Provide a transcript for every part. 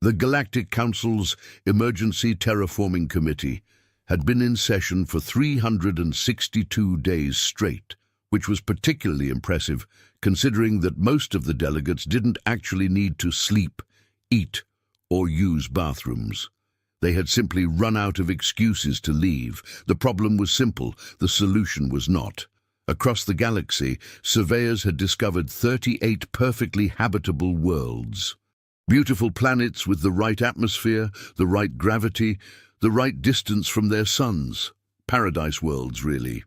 The Galactic Council's Emergency Terraforming Committee had been in session for 362 days straight, which was particularly impressive considering that most of the delegates didn't actually need to sleep, eat, or use bathrooms. They had simply run out of excuses to leave. The problem was simple, the solution was not. Across the galaxy, surveyors had discovered 38 perfectly habitable worlds. Beautiful planets with the right atmosphere, the right gravity, the right distance from their suns. Paradise worlds, really.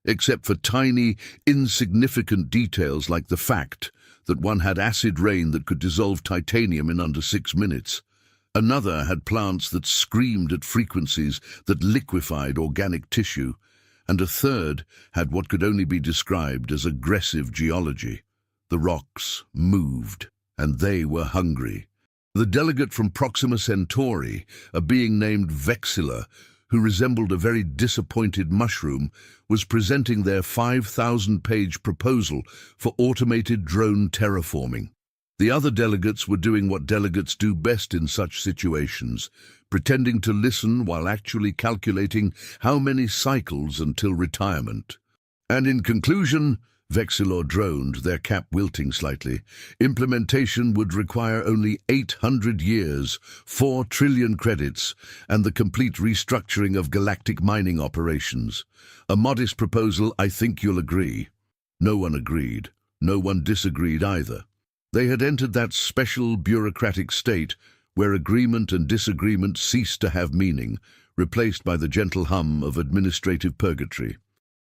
Except for tiny, insignificant details like the fact that one had acid rain that could dissolve titanium in under 6 minutes. Another had plants that screamed at frequencies that liquefied organic tissue. And a third had what could only be described as aggressive geology. The rocks moved, and they were hungry. The delegate from Proxima Centauri, a being named Vexilla, who resembled a very disappointed mushroom, was presenting their 5,000-page proposal for automated drone terraforming. The other delegates were doing what delegates do best in such situations, pretending to listen while actually calculating how many cycles until retirement. And in conclusion, Vexillor droned, their cap wilting slightly. Implementation would require only 800 years, 4 trillion credits, and the complete restructuring of galactic mining operations. A modest proposal, I think you'll agree. No one agreed. No one disagreed either. They had entered that special bureaucratic state where agreement and disagreement ceased to have meaning, replaced by the gentle hum of administrative purgatory.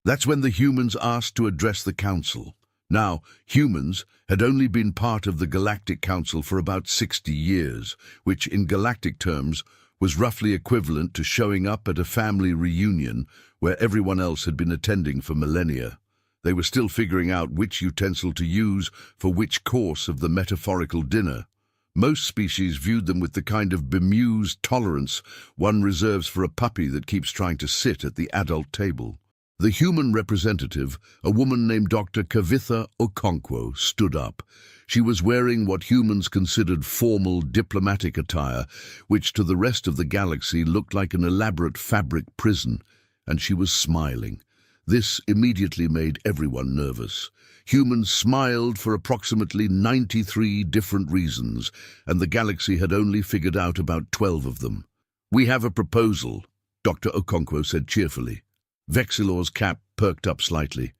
That's when the humans asked to address the council. Now, humans had only been part of the Galactic Council for about 60 years, which in galactic terms was roughly equivalent to showing up at a family reunion where everyone else had been attending for millennia. They were still figuring out which utensil to use for which course of the metaphorical dinner. Most species viewed them with the kind of bemused tolerance one reserves for a puppy that keeps trying to sit at the adult table. The human representative, a woman named Dr. Kavitha Okonkwo, stood up. She was wearing what humans considered formal diplomatic attire, which to the rest of the galaxy looked like an elaborate fabric prison, and she was smiling. This immediately made everyone nervous. Humans smiled for approximately 93 different reasons, and the galaxy had only figured out about 12 of them. "We have a proposal," Dr. Okonkwo said cheerfully. Vexillor's cap perked up slightly.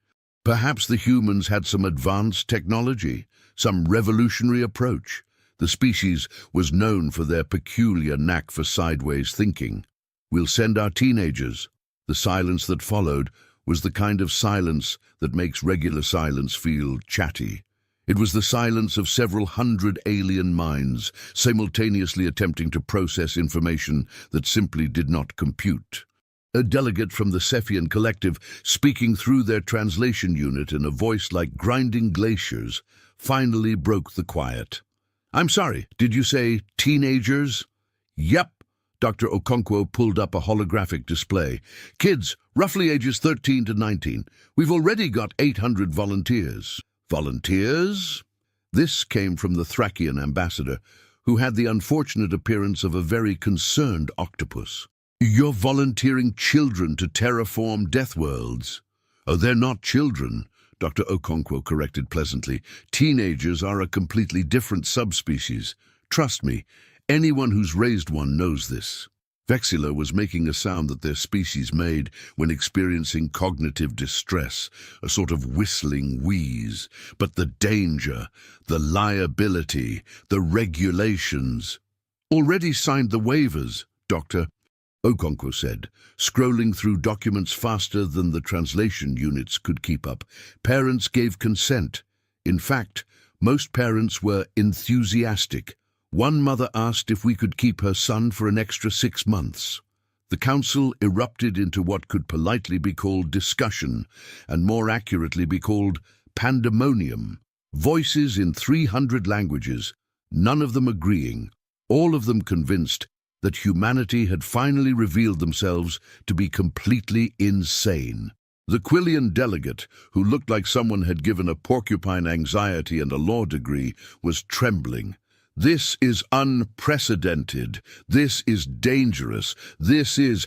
Perhaps the humans had some advanced technology, some revolutionary approach. The species was known for their peculiar knack for sideways thinking. "We'll send our teenagers." The silence that followed was the kind of silence that makes regular silence feel chatty. It was the silence of several hundred alien minds simultaneously attempting to process information that simply did not compute. A delegate from the Cephian collective, speaking through their translation unit in a voice like grinding glaciers, finally broke the quiet. "I'm sorry, did you say teenagers?" "Yep." Dr. Okonkwo pulled up a holographic display. "Kids, roughly ages 13 to 19. We've already got 800 volunteers." "Volunteers?" This came from the Thracian ambassador, who had the unfortunate appearance of a very concerned octopus. "You're volunteering children to terraform Deathworlds." "Oh, they're not children," Dr. Okonkwo corrected pleasantly. "Teenagers are a completely different subspecies. Trust me, anyone who's raised one knows this." Vexilla was making a sound that their species made when experiencing cognitive distress, a sort of whistling wheeze. But the danger, the liability, the regulations. "Already signed the waivers, Doctor," Okonkwo said, scrolling through documents faster than the translation units could keep up. "Parents gave consent. In fact, most parents were enthusiastic. One mother asked if we could keep her son for an extra 6 months. The council erupted into what could politely be called discussion, and more accurately be called pandemonium. Voices in 300 languages, none of them agreeing, all of them convinced that humanity had finally revealed themselves to be completely insane. The Quillian delegate, who looked like someone had given a porcupine anxiety and a law degree, was trembling. This is unprecedented. This is dangerous. This is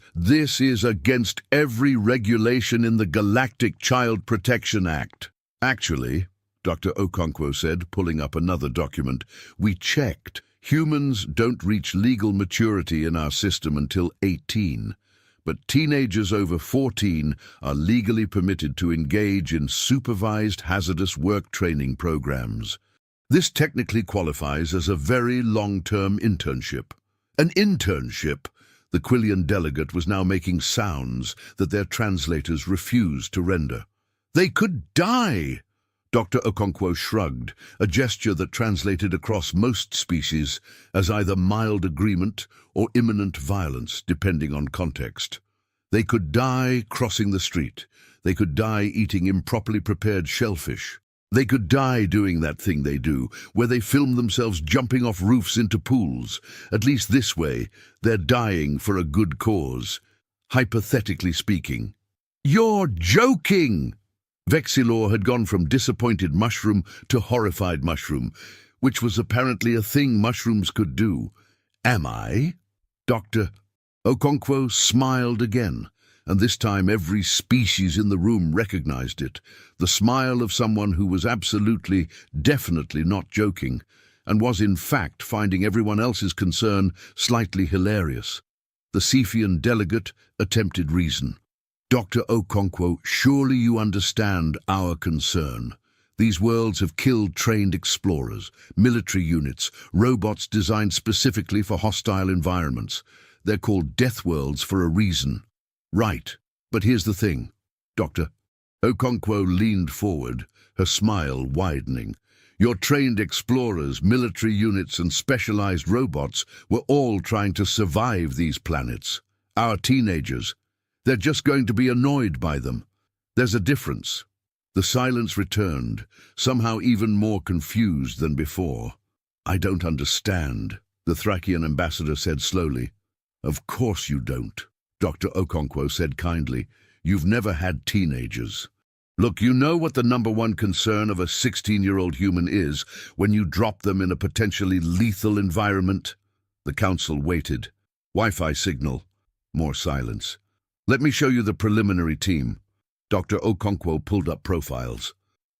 against every regulation in the Galactic Child Protection Act. Actually, Dr. Okonkwo said, pulling up another document, we checked. Humans don't reach legal maturity in our system until 18. But teenagers over 14 are legally permitted to engage in supervised hazardous work training programs. This technically qualifies as a very long-term internship. An internship! The Quillian delegate was now making sounds that their translators refused to render. They could die! Dr. Okonkwo shrugged, a gesture that translated across most species as either mild agreement or imminent violence, depending on context. They could die crossing the street. They could die eating improperly prepared shellfish. They could die doing that thing they do, where they film themselves jumping off roofs into pools. At least this way, they're dying for a good cause. Hypothetically speaking. You're joking! Vexilor had gone from disappointed mushroom to horrified mushroom, which was apparently a thing mushrooms could do. Am I? Dr. Okonkwo smiled again, and this time every species in the room recognized it, the smile of someone who was absolutely, definitely not joking, and was in fact finding everyone else's concern slightly hilarious. The Cephian delegate attempted reason. Dr. Okonkwo, surely you understand our concern. These worlds have killed trained explorers, military units, robots designed specifically for hostile environments. They're called Deathworlds for a reason. Right, but here's the thing, Dr. Okonkwo leaned forward, her smile widening. Your trained explorers, military units and specialized robots were all trying to survive these planets. Our teenagers, they're just going to be annoyed by them. There's a difference. The silence returned, somehow even more confused than before. I don't understand, the Thracian ambassador said slowly. Of course you don't, Dr. Okonkwo said kindly. You've never had teenagers. Look, you know what the number one concern of a 16-year-old human is when you drop them in a potentially lethal environment? The council waited. Wi-Fi signal. More silence. Let me show you the preliminary team. Dr. Okonkwo pulled up profiles.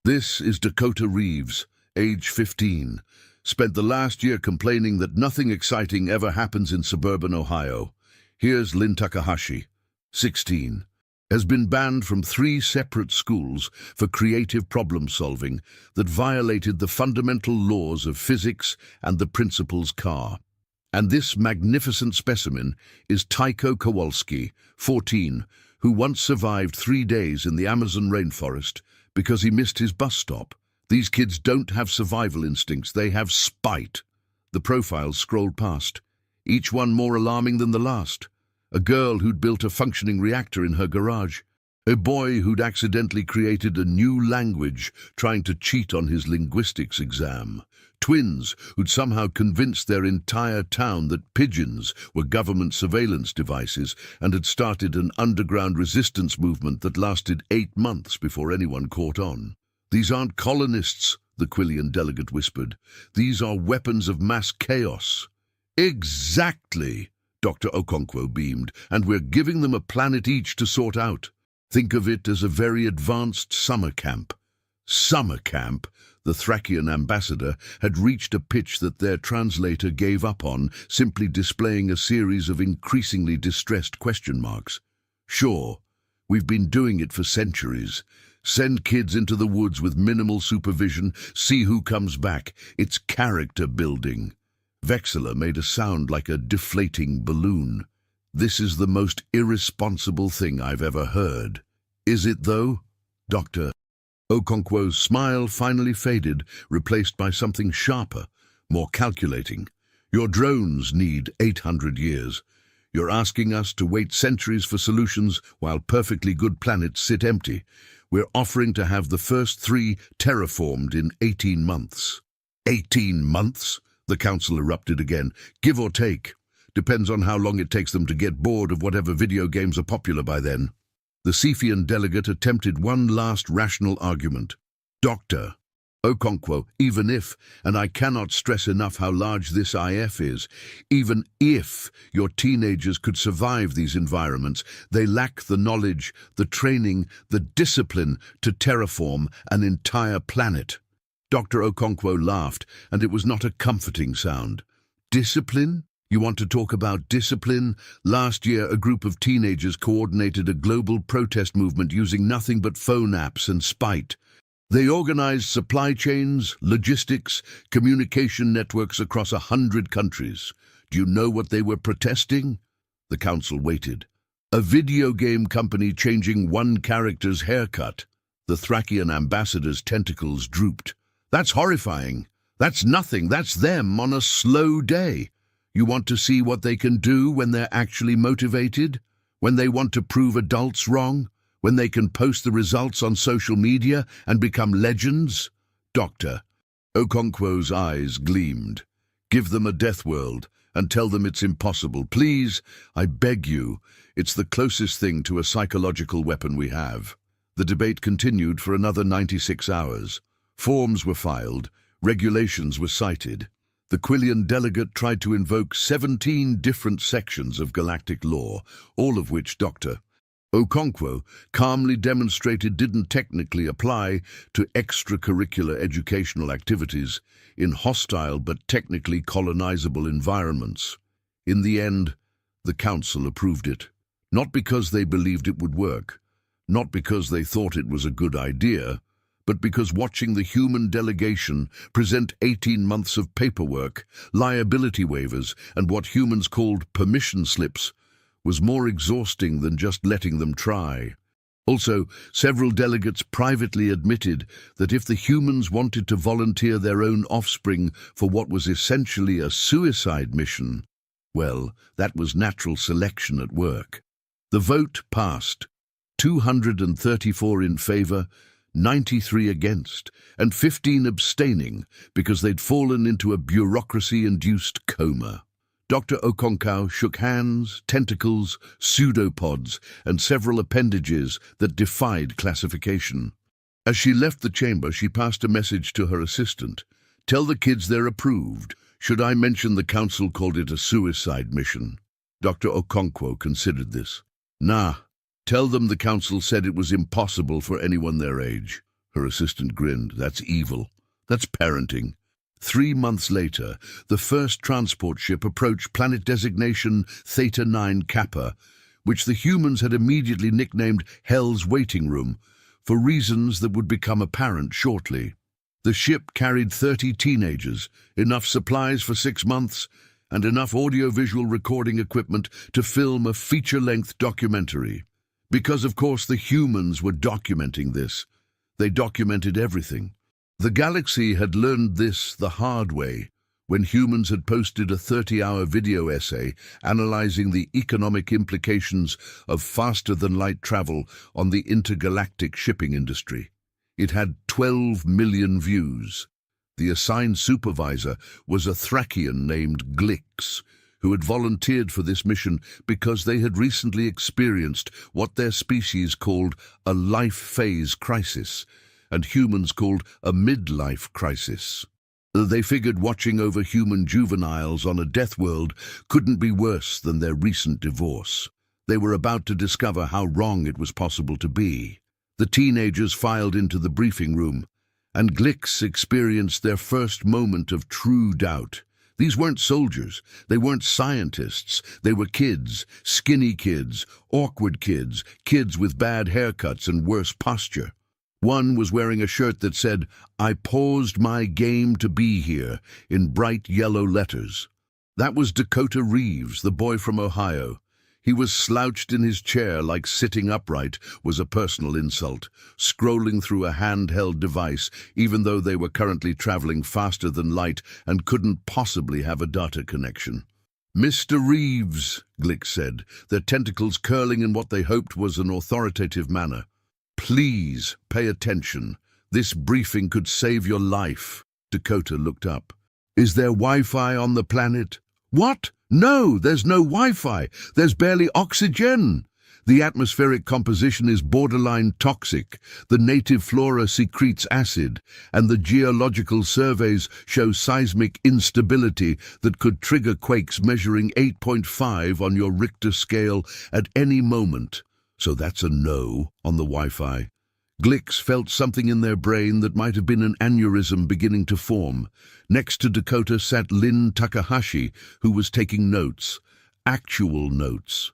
This is Dakota Reeves, age 15. Spent the last year complaining that nothing exciting ever happens in suburban Ohio. Here's Lynn Takahashi, 16. Has been banned from 3 separate schools for creative problem-solving that violated the fundamental laws of physics and the principal's car. And this magnificent specimen is Tycho Kowalski, 14, who once survived 3 days in the Amazon rainforest because he missed his bus stop. These kids don't have survival instincts, they have spite. The profiles scrolled past, each one more alarming than the last. A girl who'd built a functioning reactor in her garage. A boy who'd accidentally created a new language trying to cheat on his linguistics exam. Twins who'd somehow convinced their entire town that pigeons were government surveillance devices and had started an underground resistance movement that lasted 8 months before anyone caught on. These aren't colonists, the Quillian delegate whispered. These are weapons of mass chaos. Exactly, Dr. Okonkwo beamed, and we're giving them a planet each to sort out. Think of it as a very advanced summer camp. Summer camp? The Thracian ambassador had reached a pitch that their translator gave up on, simply displaying a series of increasingly distressed question marks. Sure, we've been doing it for centuries. Send kids into the woods with minimal supervision, see who comes back. It's character building. Vexilor made a sound like a deflating balloon. This is the most irresponsible thing I've ever heard. Is it, though? Dr. Okonkwo's smile finally faded, replaced by something sharper, more calculating. Your drones need 800 years. You're asking us to wait centuries for solutions while perfectly good planets sit empty. We're offering to have the first 3 terraformed in 18 months. 18 months? The council erupted again. Give or take. Depends on how long it takes them to get bored of whatever video games are popular by then. The Cephian delegate attempted one last rational argument. Doctor, Okonkwo, even if, and I cannot stress enough how large this IF is, even if your teenagers could survive these environments, they lack the knowledge, the training, the discipline to terraform an entire planet. Dr. Okonkwo laughed, and it was not a comforting sound. Discipline? You want to talk about discipline? Last year, a group of teenagers coordinated a global protest movement using nothing but phone apps and spite. They organized supply chains, logistics, communication networks across 100 countries. Do you know what they were protesting? The council waited. A video game company changing one character's haircut. The Thracian ambassador's tentacles drooped. That's horrifying. That's nothing. That's them on a slow day. You want to see what they can do when they're actually motivated? When they want to prove adults wrong? When they can post the results on social media and become legends? Doctor. Okonkwo's eyes gleamed. Give them a death world and tell them it's impossible. Please, I beg you. It's the closest thing to a psychological weapon we have. The debate continued for another 96 hours. Forms were filed. Regulations were cited. The Quillian delegate tried to invoke 17 different sections of galactic law, all of which Dr. Okonkwo calmly demonstrated didn't technically apply to extracurricular educational activities in hostile but technically colonizable environments. In the end, the council approved it, not because they believed it would work, not because they thought it was a good idea, but because watching the human delegation present 18 months of paperwork, liability waivers, and what humans called permission slips was more exhausting than just letting them try. Also, several delegates privately admitted that if the humans wanted to volunteer their own offspring for what was essentially a suicide mission, well, that was natural selection at work. The vote passed, 234 in favor, 93 against, and 15 abstaining because they'd fallen into a bureaucracy-induced coma. Dr. Okonkwo shook hands, tentacles, pseudopods, and several appendages that defied classification. As she left the chamber, she passed a message to her assistant. Tell the kids they're approved. Should I mention the council called it a suicide mission? Dr. Okonkwo considered this. Nah. Tell them the council said it was impossible for anyone their age. Her assistant grinned. That's evil. That's parenting. 3 months later, the first transport ship approached planet designation Theta 9 Kappa, which the humans had immediately nicknamed Hell's Waiting Room, for reasons that would become apparent shortly. The ship carried 30 teenagers, enough supplies for 6 months, and enough audiovisual recording equipment to film a feature-length documentary. Because, of course, the humans were documenting this. They documented everything. The galaxy had learned this the hard way when humans had posted a 30-hour video essay analyzing the economic implications of faster-than-light travel on the intergalactic shipping industry. It had 12 million views. The assigned supervisor was a Thracian named Glix, who had volunteered for this mission because they had recently experienced what their species called a life phase crisis, and humans called a midlife crisis. They figured watching over human juveniles on a death world couldn't be worse than their recent divorce. They were about to discover how wrong it was possible to be. The teenagers filed into the briefing room, and Glix experienced their first moment of true doubt. These weren't soldiers, they weren't scientists, they were kids, skinny kids, awkward kids, kids with bad haircuts and worse posture. One was wearing a shirt that said, "I paused my game to be here," in bright yellow letters. That was Dakota Reeves, the boy from Ohio. He was slouched in his chair like sitting upright was a personal insult, scrolling through a handheld device even though they were currently traveling faster than light and couldn't possibly have a data connection. "Mr. Reeves," Glick said, their tentacles curling in what they hoped was an authoritative manner. "Please pay attention. This briefing could save your life." Dakota looked up. "Is there Wi-Fi on the planet?" "What? No, there's no Wi-Fi. There's barely oxygen." The atmospheric composition is borderline toxic, the native flora secretes acid, and the geological surveys show seismic instability that could trigger quakes measuring 8.5 on your Richter scale at any moment. So that's a no on the Wi-Fi. Glix felt something in their brain that might have been an aneurysm beginning to form. Next to Dakota sat Lin Takahashi, who was taking notes. Actual notes.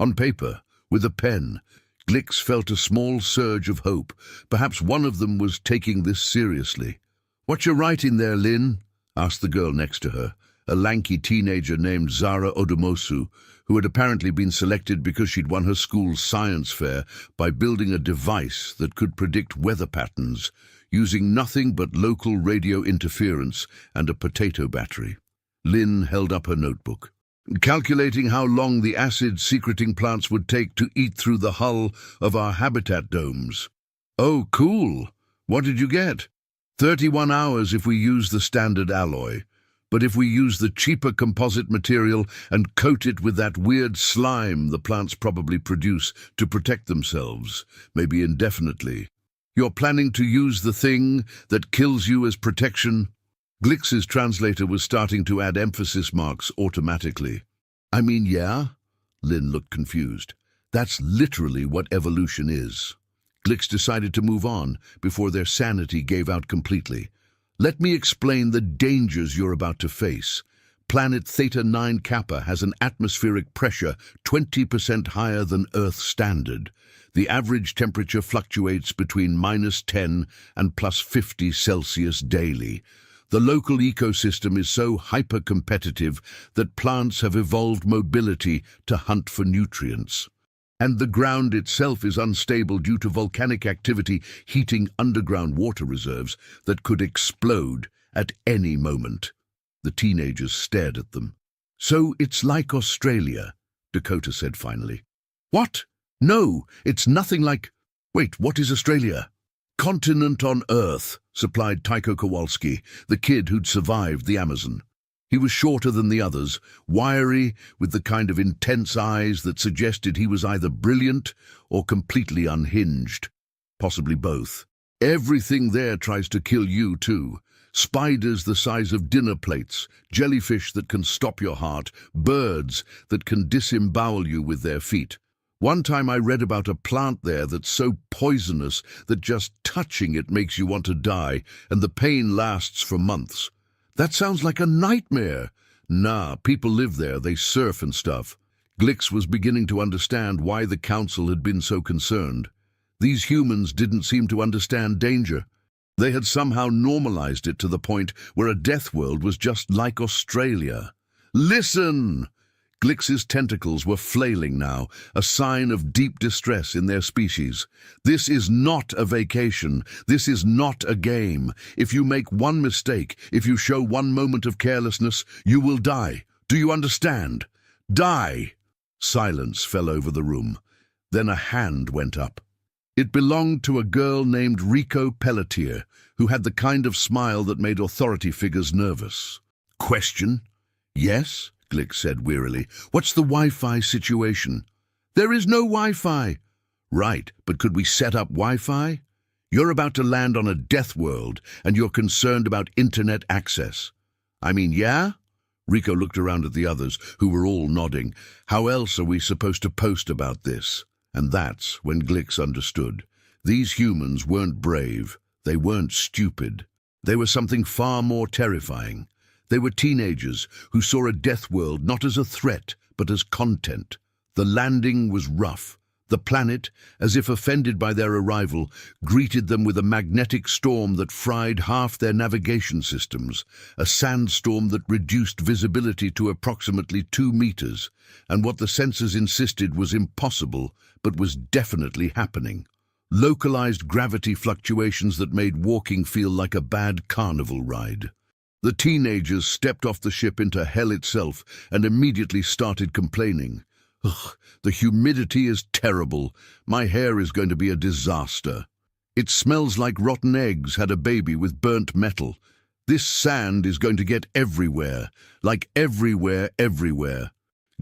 On paper, with a pen. Glix felt a small surge of hope. Perhaps one of them was taking this seriously. "What you writing there, Lin?" asked the girl next to her, a lanky teenager named Zara Odomosu, who had apparently been selected because she'd won her school's science fair by building a device that could predict weather patterns, using nothing but local radio interference and a potato battery. Lin held up her notebook. "Calculating how long the acid-secreting plants would take to eat through the hull of our habitat domes." "Oh, cool. What did you get?" 31 hours if we use the standard alloy. But if we use the cheaper composite material and coat it with that weird slime the plants probably produce to protect themselves, maybe indefinitely. You're planning to use the thing that kills you as protection? Glix's translator was starting to add emphasis marks automatically. "I mean, yeah?" Lin looked confused. "That's literally what evolution is." Glix decided to move on before their sanity gave out completely. "Let me explain the dangers you're about to face. Planet Theta 9 Kappa has an atmospheric pressure 20% higher than Earth standard. The average temperature fluctuates between -10 and +50 Celsius daily. The local ecosystem is so hyper-competitive that plants have evolved mobility to hunt for nutrients. And the ground itself is unstable due to volcanic activity heating underground water reserves that could explode at any moment." The teenagers stared at them. "So it's like Australia," Dakota said finally. "What? No, it's nothing like—" "Wait, what is Australia?" "Continent on Earth," supplied Tycho Kowalski, the kid who'd survived the Amazon. He was shorter than the others, wiry, with the kind of intense eyes that suggested he was either brilliant or completely unhinged. Possibly both. "Everything there tries to kill you, too. Spiders the size of dinner plates, jellyfish that can stop your heart, birds that can disembowel you with their feet. One time I read about a plant there that's so poisonous that just touching it makes you want to die, and the pain lasts for months. That sounds like a nightmare." "Nah, people live there, they surf and stuff." Glix was beginning to understand why the council had been so concerned. These humans didn't seem to understand danger. They had somehow normalized it to the point where a death world was just like Australia. "Listen!" Glix's tentacles were flailing now, a sign of deep distress in their species. "This is not a vacation. This is not a game. If you make one mistake, if you show one moment of carelessness, you will die. Do you understand? Die!" Silence fell over the room. Then a hand went up. It belonged to a girl named Rico Pelletier, who had the kind of smile that made authority figures nervous. "Question?" "Yes?" Glix said wearily. "What's the Wi-Fi situation?" "There is no Wi-Fi." "Right, but could we set up Wi-Fi?" "You're about to land on a death world, and you're concerned about internet access." "I mean, yeah?" Rico looked around at the others, who were all nodding. "How else are we supposed to post about this?" And that's when Glix understood. These humans weren't brave. They weren't stupid. They were something far more terrifying. They were teenagers who saw a death world not as a threat, but as content. The landing was rough. The planet, as if offended by their arrival, greeted them with a magnetic storm that fried half their navigation systems, a sandstorm that reduced visibility to approximately 2 meters, and what the sensors insisted was impossible, but was definitely happening. Localized gravity fluctuations that made walking feel like a bad carnival ride. The teenagers stepped off the ship into hell itself and immediately started complaining. "Ugh, the humidity is terrible. My hair is going to be a disaster. It smells like rotten eggs had a baby with burnt metal. This sand is going to get everywhere, like everywhere, everywhere."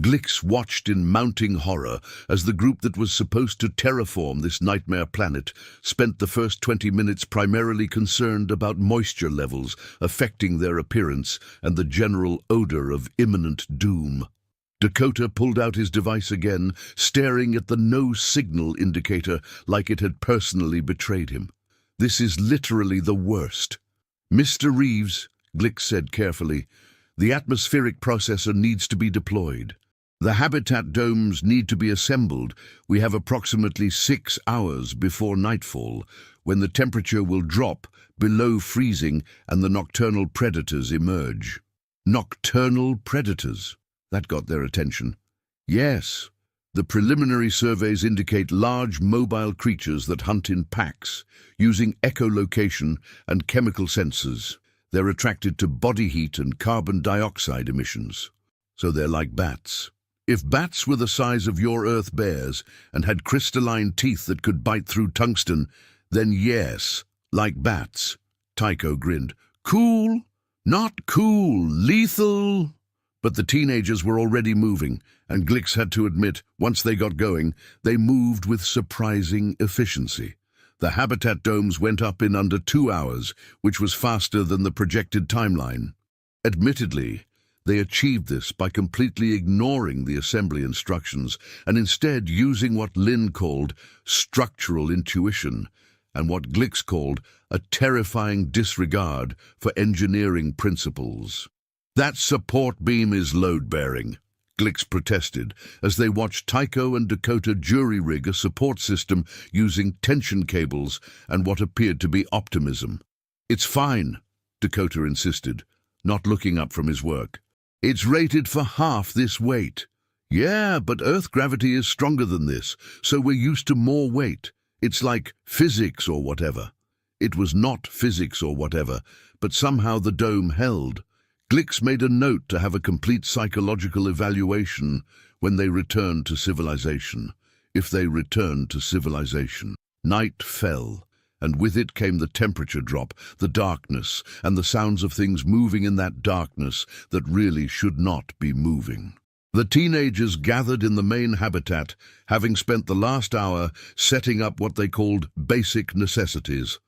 Glix watched in mounting horror as the group that was supposed to terraform this nightmare planet spent the first 20 minutes primarily concerned about moisture levels affecting their appearance and the general odor of imminent doom. Dakota pulled out his device again, staring at the no-signal indicator like it had personally betrayed him. "This is literally the worst." "Mr. Reeves," Glix said carefully, "the atmospheric processor needs to be deployed. The habitat domes need to be assembled. We have approximately 6 hours before nightfall, when the temperature will drop below freezing and the nocturnal predators emerge." Nocturnal predators? That got their attention. "Yes. The preliminary surveys indicate large mobile creatures that hunt in packs, using echolocation and chemical sensors. They're attracted to body heat and carbon dioxide emissions. So they're like bats. If bats were the size of your Earth bears and had crystalline teeth that could bite through tungsten, then yes, like bats." Tycho grinned. "Cool? Not cool. Lethal." But the teenagers were already moving, and Glix had to admit, once they got going, they moved with surprising efficiency. The habitat domes went up in under 2 hours, which was faster than the projected timeline. Admittedly, they achieved this by completely ignoring the assembly instructions and instead using what Lynn called structural intuition and what Glix called a terrifying disregard for engineering principles. "That support beam is load-bearing," Glix protested as they watched Tycho and Dakota jury-rig a support system using tension cables and what appeared to be optimism. "It's fine," Dakota insisted, not looking up from his work. "It's rated for half this weight." "Yeah, but Earth gravity is stronger than this, so we're used to more weight. It's like physics or whatever." It was not physics or whatever, but somehow the dome held. Glix made a note to have a complete psychological evaluation when they returned to civilization. If they returned to civilization. Night fell, and with it came the temperature drop, the darkness, and the sounds of things moving in that darkness that really should not be moving. The teenagers gathered in the main habitat, having spent the last hour setting up what they called basic necessities.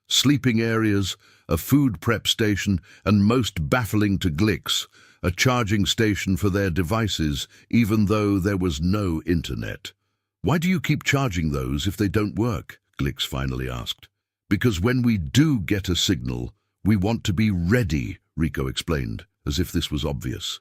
Sleeping areas, a food prep station, and most baffling to Glix, a charging station for their devices, even though there was no internet. "Why do you keep charging those if they don't work?" Glix finally asked. "Because when we do get a signal, we want to be ready," Rico explained, as if this was obvious.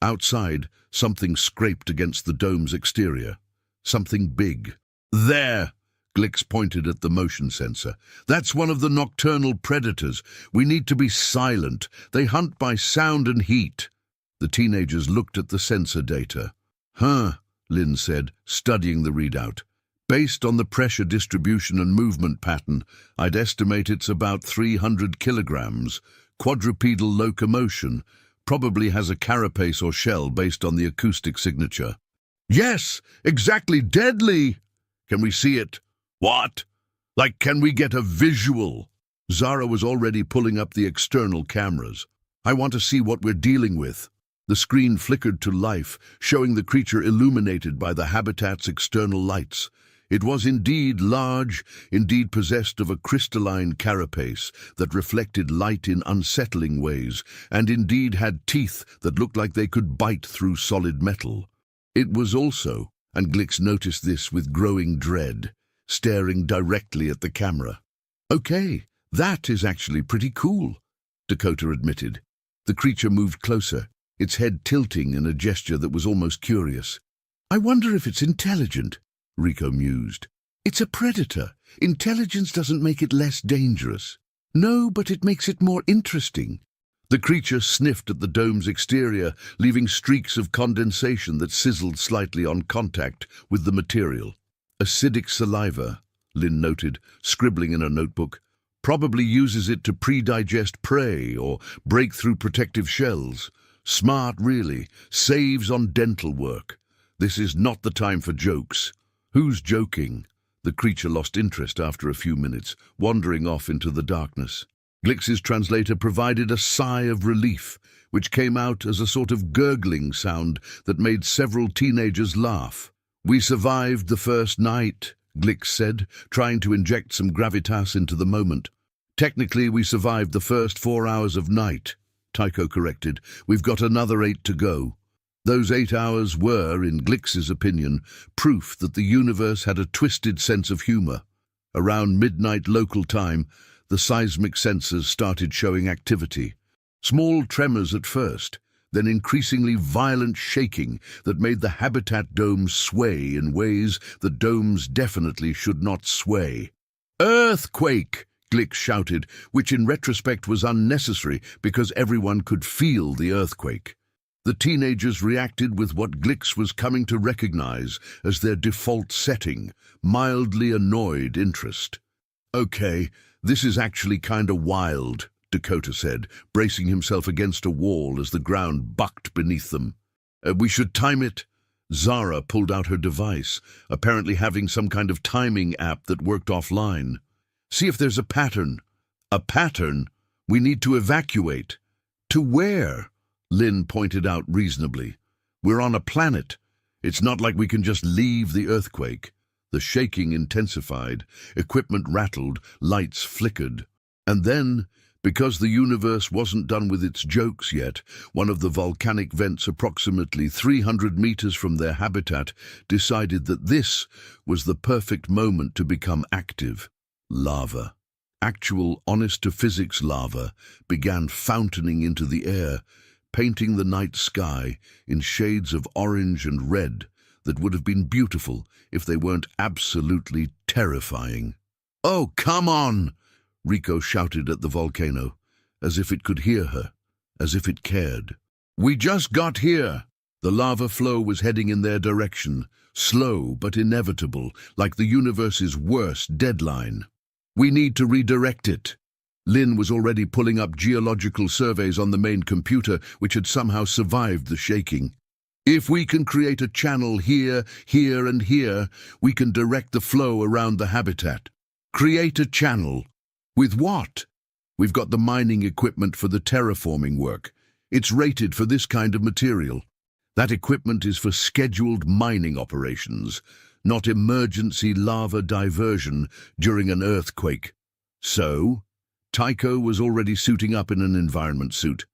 Outside, something scraped against the dome's exterior. Something big. "There!" Glix pointed at the motion sensor. "That's one of the nocturnal predators. We need to be silent. They hunt by sound and heat." The teenagers looked at the sensor data. "Huh," Lynn said, studying the readout. "Based on the pressure distribution and movement pattern, I'd estimate it's about 300 kilograms. Quadrupedal locomotion. Probably has a carapace or shell based on the acoustic signature." "Yes, exactly, deadly!" "Can we see it?" "What? Like, can we get a visual?" Zara was already pulling up the external cameras. "I want to see what we're dealing with." The screen flickered to life, showing the creature illuminated by the habitat's external lights. It was indeed large, indeed possessed of a crystalline carapace that reflected light in unsettling ways, and indeed had teeth that looked like they could bite through solid metal. It was also, and Glix noticed this with growing dread, staring directly at the camera. "Okay, that is actually pretty cool," Dakota admitted. The creature moved closer, its head tilting in a gesture that was almost curious. "I wonder if it's intelligent," Rico mused. "It's a predator. Intelligence doesn't make it less dangerous." "No, but it makes it more interesting." The creature sniffed at the dome's exterior, leaving streaks of condensation that sizzled slightly on contact with the material. "Acidic saliva," Lynn noted, scribbling in a notebook. "Probably uses it to pre-digest prey or break through protective shells. Smart, really. Saves on dental work. This is not the time for jokes." "Who's joking?" The creature lost interest after a few minutes, wandering off into the darkness. Glix's translator provided a sigh of relief, which came out as a sort of gurgling sound that made several teenagers laugh. "We survived the first night," Glix said, trying to inject some gravitas into the moment. "Technically, we survived the first 4 hours of night," Tycho corrected. "We've got another 8 to go." Those 8 hours were, in Glix's opinion, proof that the universe had a twisted sense of humor. Around midnight local time, the seismic sensors started showing activity. Small tremors at first, then increasingly violent shaking that made the habitat dome sway in ways that domes definitely should not sway. "Earthquake!" Glix shouted, which in retrospect was unnecessary because everyone could feel the earthquake. The teenagers reacted with what Glix was coming to recognize as their default setting, mildly annoyed interest. "Okay, this is actually kinda wild," Dakota said, bracing himself against a wall as the ground bucked beneath them. We should time it." Zara pulled out her device, apparently having some kind of timing app that worked offline. "See if there's a pattern." "A pattern? We need to evacuate." "To where?" Lynn pointed out reasonably. "We're on a planet. It's not like we can just leave the earthquake." The shaking intensified, equipment rattled, lights flickered. And then, because the universe wasn't done with its jokes yet, one of the volcanic vents approximately 300 meters from their habitat decided that this was the perfect moment to become active. Lava. Actual honest-to-physics lava began fountaining into the air, painting the night sky in shades of orange and red that would have been beautiful if they weren't absolutely terrifying. "Oh, come on!" Rico shouted at the volcano, as if it could hear her, as if it cared. "We just got here." The lava flow was heading in their direction, slow but inevitable, like the universe's worst deadline. "We need to redirect it." Lynn was already pulling up geological surveys on the main computer, which had somehow survived the shaking. "If we can create a channel here, here, and here, we can direct the flow around the habitat." "Create a channel? With what?" "We've got the mining equipment for the terraforming work. It's rated for this kind of material. That equipment is for scheduled mining operations, not emergency lava diversion during an earthquake." "So?" Tycho was already suiting up in an environment suit.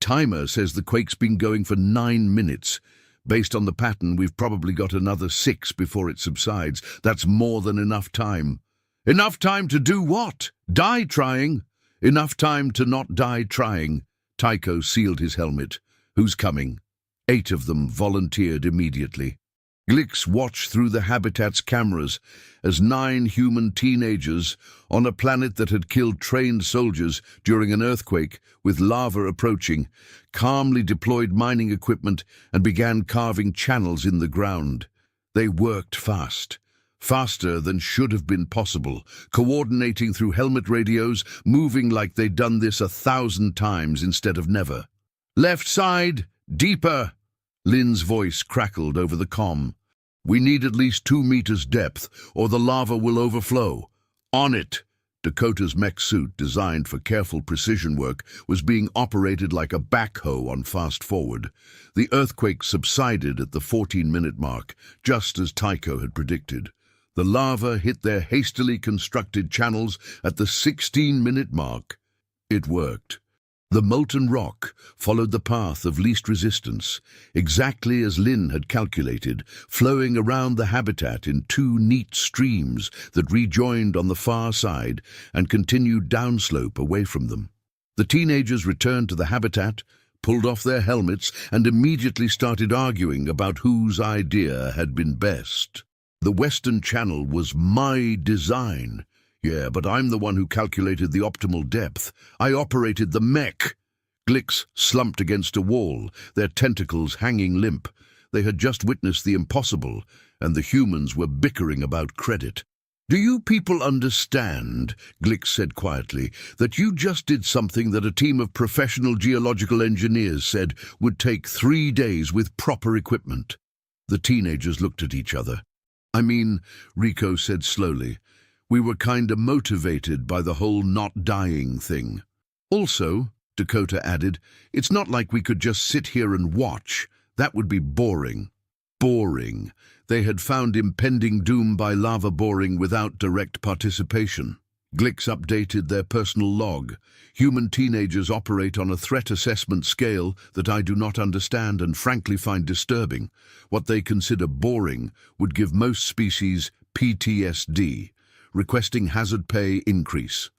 "Timer says the quake's been going for 9 minutes. Based on the pattern, we've probably got another 6 before it subsides. That's more than enough time." "Enough time to do what? Die trying?" "Enough time to not die trying." Tycho sealed his helmet. "Who's coming?" 8 of them volunteered immediately. Glix watched through the habitat's cameras as 9 human teenagers on a planet that had killed trained soldiers during an earthquake with lava approaching, calmly deployed mining equipment and began carving channels in the ground. They worked fast. Faster than should have been possible, coordinating through helmet radios, moving like they'd done this 1,000 times instead of never. "Left side, deeper!" Lynn's voice crackled over the comm. "We need at least 2 meters depth, or the lava will overflow." "On it!" Dakota's mech suit, designed for careful precision work, was being operated like a backhoe on fast forward. The earthquake subsided at the 14-minute mark, just as Tycho had predicted. The lava hit their hastily constructed channels at the 16-minute mark. It worked. The molten rock followed the path of least resistance, exactly as Lynn had calculated, flowing around the habitat in 2 neat streams that rejoined on the far side and continued downslope away from them. The teenagers returned to the habitat, pulled off their helmets, and immediately started arguing about whose idea had been best. "The western channel was my design." "Yeah, but I'm the one who calculated the optimal depth. I operated the mech." Glix slumped against a wall, their tentacles hanging limp. They had just witnessed the impossible, and the humans were bickering about credit. "Do you people understand," Glix said quietly, "that you just did something that a team of professional geological engineers said would take 3 days with proper equipment?" The teenagers looked at each other. "I mean," Rico said slowly, "we were kinda motivated by the whole not dying thing." Also, Dakota added, it's not like we could just sit here and watch. That would be boring. Boring. They had found impending doom by lava boring without direct participation. Glix updated their personal log. Human teenagers operate on a threat assessment scale that I do not understand and frankly find disturbing. What they consider boring would give most species PTSD, requesting hazard pay increase.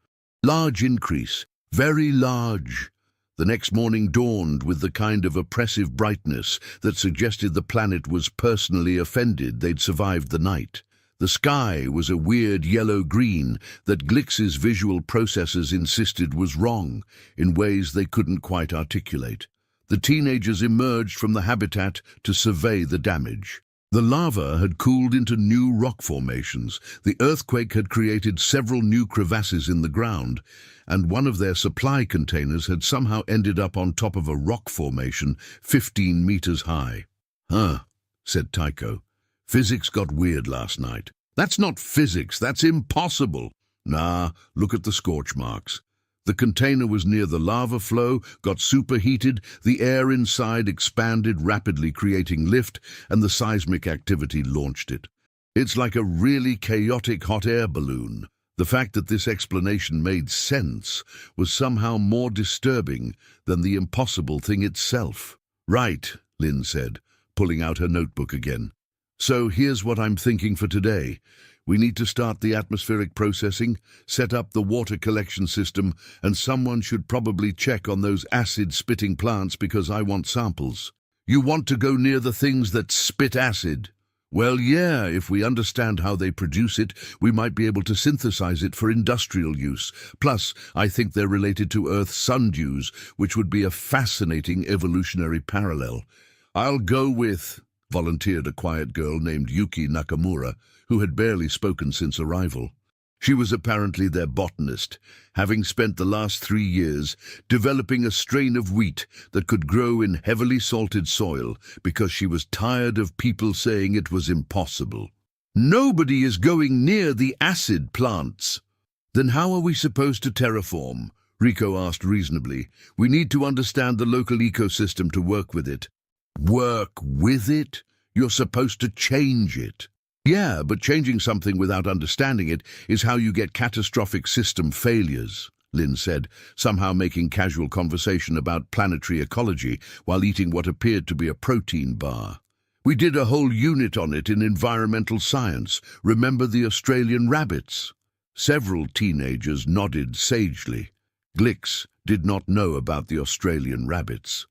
Large increase, very large. The next morning dawned with the kind of oppressive brightness that suggested the planet was personally offended they'd survived the night. The sky was a weird yellow-green that Glix's visual processors insisted was wrong, in ways they couldn't quite articulate. The teenagers emerged from the habitat to survey the damage. The lava had cooled into new rock formations, the earthquake had created several new crevasses in the ground, and one of their supply containers had somehow ended up on top of a rock formation 15 meters high. "Huh," said Tycho. "Physics got weird last night." "That's not physics, that's impossible." "Nah, look at the scorch marks." The container was near the lava flow, got superheated, the air inside expanded rapidly, creating lift, and the seismic activity launched it. It's like a really chaotic hot air balloon. The fact that this explanation made sense was somehow more disturbing than the impossible thing itself. "Right," Lynn said, pulling out her notebook again. "So here's what I'm thinking for today. We need to start the atmospheric processing, set up the water collection system, and someone should probably check on those acid-spitting plants because I want samples." "You want to go near the things that spit acid?" "Well, yeah, if we understand how they produce it, we might be able to synthesize it for industrial use. Plus, I think they're related to Earth's sun dews, which would be a fascinating evolutionary parallel." "I'll go with," volunteered a quiet girl named Yuki Nakamura, who had barely spoken since arrival. She was apparently their botanist, having spent the last 3 years developing a strain of wheat that could grow in heavily salted soil because she was tired of people saying it was impossible. "Nobody is going near the acid plants." "Then how are we supposed to terraform?" Rico asked reasonably. "We need to understand the local ecosystem to work with it." "Work with it? You're supposed to change it." "Yeah, but changing something without understanding it is how you get catastrophic system failures," Lynn said, somehow making casual conversation about planetary ecology while eating what appeared to be a protein bar. "We did a whole unit on it in environmental science. Remember the Australian rabbits?" Several teenagers nodded sagely. Glix did not know about the Australian rabbits.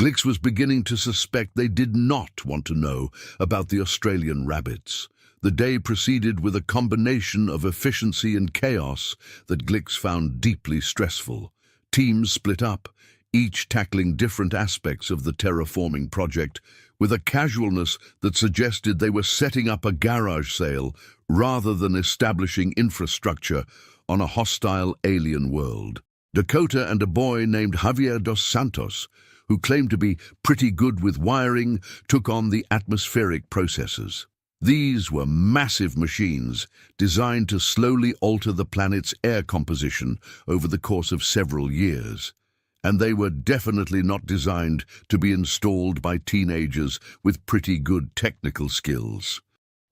Glix was beginning to suspect they did not want to know about the Australian rabbits. The day proceeded with a combination of efficiency and chaos that Glix found deeply stressful. Teams split up, each tackling different aspects of the terraforming project, with a casualness that suggested they were setting up a garage sale rather than establishing infrastructure on a hostile alien world. Dakota and a boy named Javier dos Santos, who claimed to be pretty good with wiring, took on the atmospheric processors. These were massive machines designed to slowly alter the planet's air composition over the course of several years. And they were definitely not designed to be installed by teenagers with pretty good technical skills.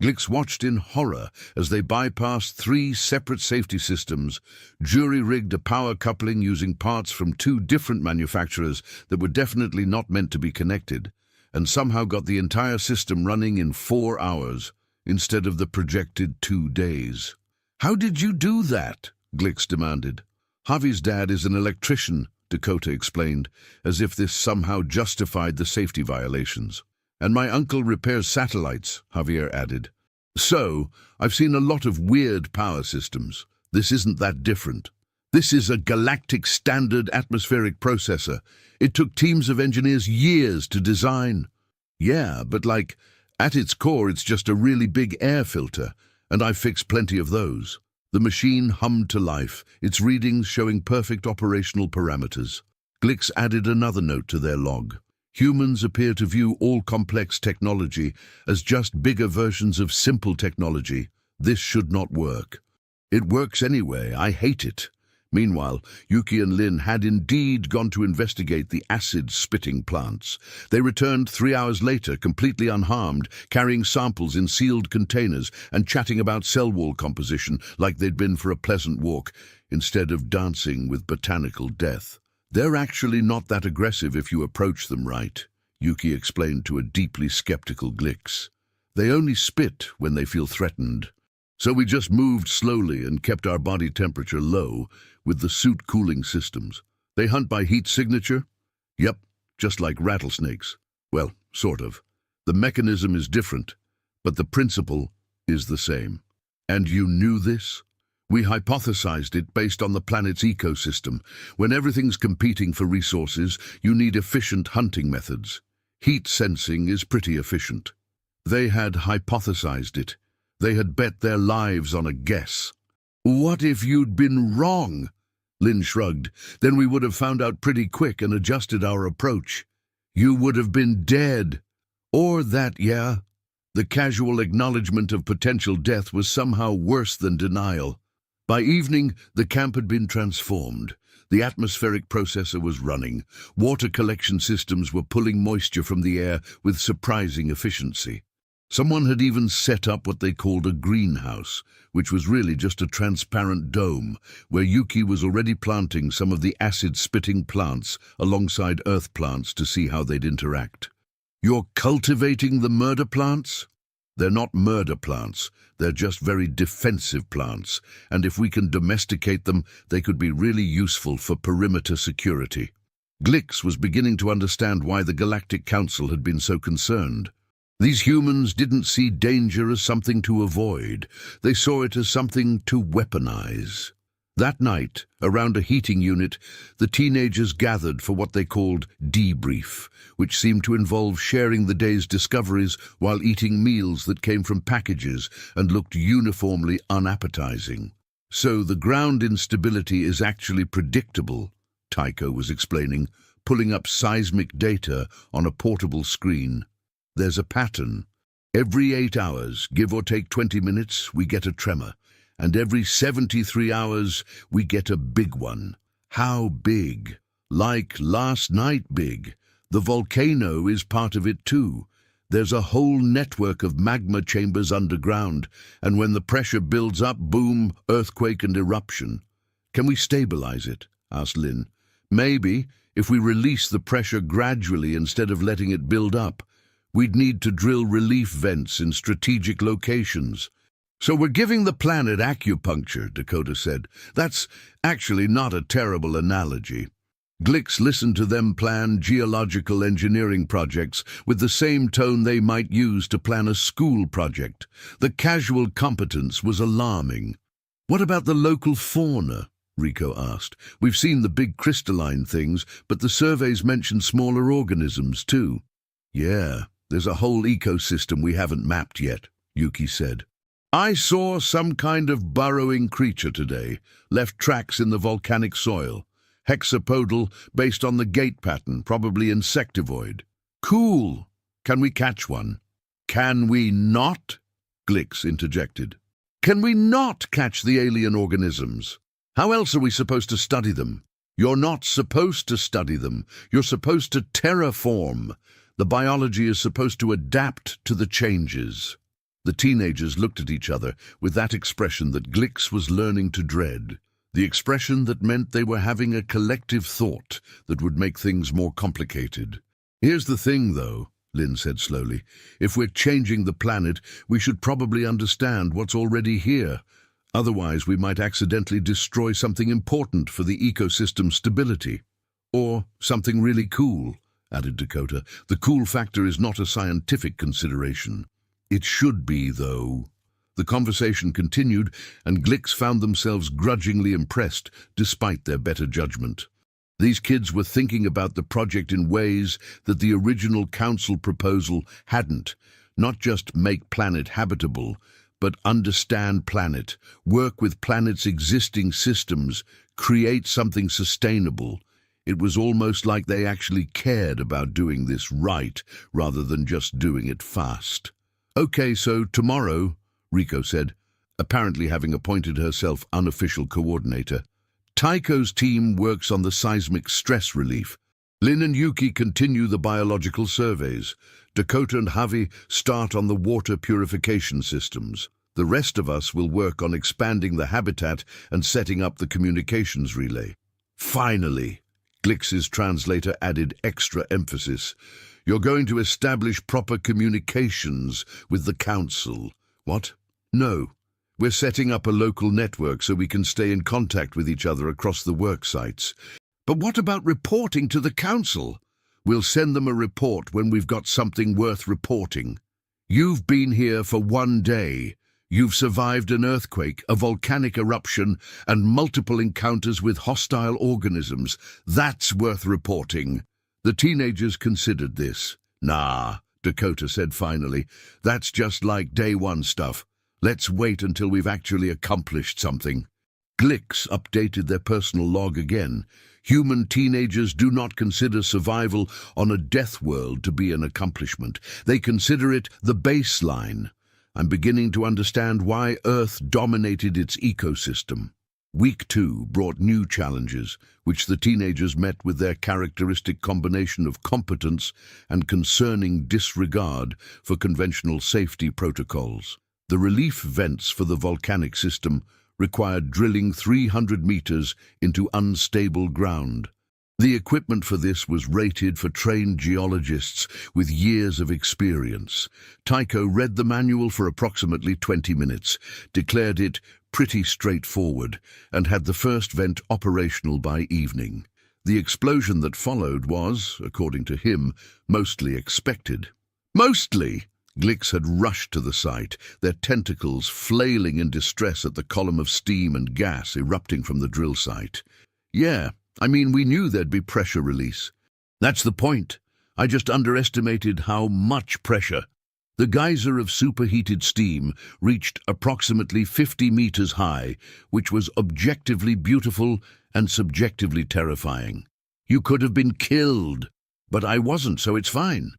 Glix watched in horror as they bypassed 3 separate safety systems, jury-rigged a power coupling using parts from 2 different manufacturers that were definitely not meant to be connected, and somehow got the entire system running in 4 hours instead of the projected 2 days. "How did you do that?" Glix demanded. "Javi's dad is an electrician," Dakota explained, as if this somehow justified the safety violations. "And my uncle repairs satellites," Javier added. "So, I've seen a lot of weird power systems. This isn't that different. This is a Galactic standard atmospheric processor. It took teams of engineers years to design." "Yeah, but at its core it's just a really big air filter, and I've fixed plenty of those." The machine hummed to life, its readings showing perfect operational parameters. Glix added another note to their log. "Humans appear to view all complex technology as just bigger versions of simple technology. This should not work." "It works anyway. I hate it." Meanwhile, Yuki and Lin had indeed gone to investigate the acid-spitting plants. They returned 3 hours later, completely unharmed, carrying samples in sealed containers and chatting about cell wall composition like they'd been for a pleasant walk, instead of dancing with botanical death. "They're actually not that aggressive if you approach them right," Yuki explained to a deeply skeptical Glix. "They only spit when they feel threatened. So we just moved slowly and kept our body temperature low with the suit cooling systems. They hunt by heat signature? Yep, just like rattlesnakes. Well, sort of. The mechanism is different, but the principle is the same." "And you knew this?" "We hypothesized it based on the planet's ecosystem. When everything's competing for resources, you need efficient hunting methods. Heat sensing is pretty efficient." They had hypothesized it. They had bet their lives on a guess. "What if you'd been wrong?" Lin shrugged. "Then we would have found out pretty quick and adjusted our approach. You would have been dead. Or that, yeah." The casual acknowledgement of potential death was somehow worse than denial. By evening, the camp had been transformed. The atmospheric processor was running. Water collection systems were pulling moisture from the air with surprising efficiency. Someone had even set up what they called a greenhouse, which was really just a transparent dome, where Yuki was already planting some of the acid-spitting plants alongside earth plants to see how they'd interact. "You're cultivating the murder plants?" "They're not murder plants. They're just very defensive plants, and if we can domesticate them, they could be really useful for perimeter security." Glix was beginning to understand why the Galactic Council had been so concerned. These humans didn't see danger as something to avoid. They saw it as something to weaponize. That night, around a heating unit, the teenagers gathered for what they called debrief, which seemed to involve sharing the day's discoveries while eating meals that came from packages and looked uniformly unappetizing. "So the ground instability is actually predictable," Tycho was explaining, pulling up seismic data on a portable screen. "There's a pattern. Every 8 hours, give or take 20 minutes, we get a tremor. And every 73 hours, we get a big one." "How big?" "Like last night big. The volcano is part of it too. There's a whole network of magma chambers underground, and when the pressure builds up, boom, earthquake and eruption." "Can we stabilize it?" asked Lin. "Maybe, if we release the pressure gradually instead of letting it build up. We'd need to drill relief vents in strategic locations." "So we're giving the planet acupuncture," Dakota said. "That's actually not a terrible analogy." Glix listened to them plan geological engineering projects with the same tone they might use to plan a school project. The casual competence was alarming. "What about the local fauna?" Rico asked. "We've seen the big crystalline things, but the surveys mention smaller organisms too." "Yeah, there's a whole ecosystem we haven't mapped yet," Yuki said. "I saw some kind of burrowing creature today, left tracks in the volcanic soil. Hexapodal, based on the gait pattern, probably insectivoid." "Cool. Can we catch one?" "Can we not?" Glix interjected. "Can we not catch the alien organisms? How else are we supposed to study them?" "You're not supposed to study them. You're supposed to terraform. The biology is supposed to adapt to the changes." The teenagers looked at each other with that expression that Glix was learning to dread. The expression that meant they were having a collective thought that would make things more complicated. "Here's the thing, though," Lin said slowly. "If we're changing the planet, we should probably understand what's already here. Otherwise, we might accidentally destroy something important for the ecosystem's stability." "Or something really cool," added Dakota. "The cool factor is not a scientific consideration." "It should be, though." The conversation continued, and Glix found themselves grudgingly impressed, despite their better judgment. These kids were thinking about the project in ways that the original council proposal hadn't. Not just make planet habitable, but understand planet, work with planet's existing systems, create something sustainable. It was almost like they actually cared about doing this right, rather than just doing it fast. "Okay, so tomorrow," Rico said, apparently having appointed herself unofficial coordinator. Tycho's team works on the seismic stress relief. Lin and Yuki continue the biological surveys. Dakota and Javi start on the water purification systems. The rest of us will work on expanding the habitat and setting up the communications relay. Finally, Glix's translator added extra emphasis. You're going to establish proper communications with the council. What? No. We're setting up a local network so we can stay in contact with each other across the work sites. But what about reporting to the council? We'll send them a report when we've got something worth reporting. You've been here for 1 day. You've survived an earthquake, a volcanic eruption, and multiple encounters with hostile organisms. That's worth reporting. The teenagers considered this. Nah, Dakota said finally. That's just like day one stuff. Let's wait until we've actually accomplished something. Glix updated their personal log again. Human teenagers do not consider survival on a death world to be an accomplishment. They consider it the baseline. I'm beginning to understand why Earth dominated its ecosystem. Week 2 brought new challenges, which the teenagers met with their characteristic combination of competence and concerning disregard for conventional safety protocols. The relief vents for the volcanic system required drilling 300 meters into unstable ground. The equipment for this was rated for trained geologists with years of experience. Tycho read the manual for approximately 20 minutes, declared it pretty straightforward, and had the first vent operational by evening. The explosion that followed was, according to him, mostly expected. Mostly! Glix had rushed to the site, their tentacles flailing in distress at the column of steam and gas erupting from the drill site. Yeah, I mean, we knew there'd be pressure release. That's the point. I just underestimated how much pressure. The geyser of superheated steam reached approximately 50 meters high, which was objectively beautiful and subjectively terrifying. You could have been killed, but I wasn't, so it's fine.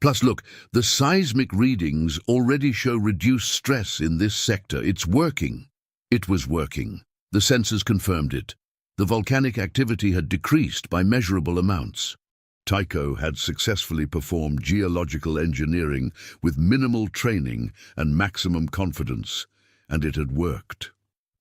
Plus, look, the seismic readings already show reduced stress in this sector. It's working. It was working. The sensors confirmed it. The volcanic activity had decreased by measurable amounts. Tycho had successfully performed geological engineering with minimal training and maximum confidence, and it had worked.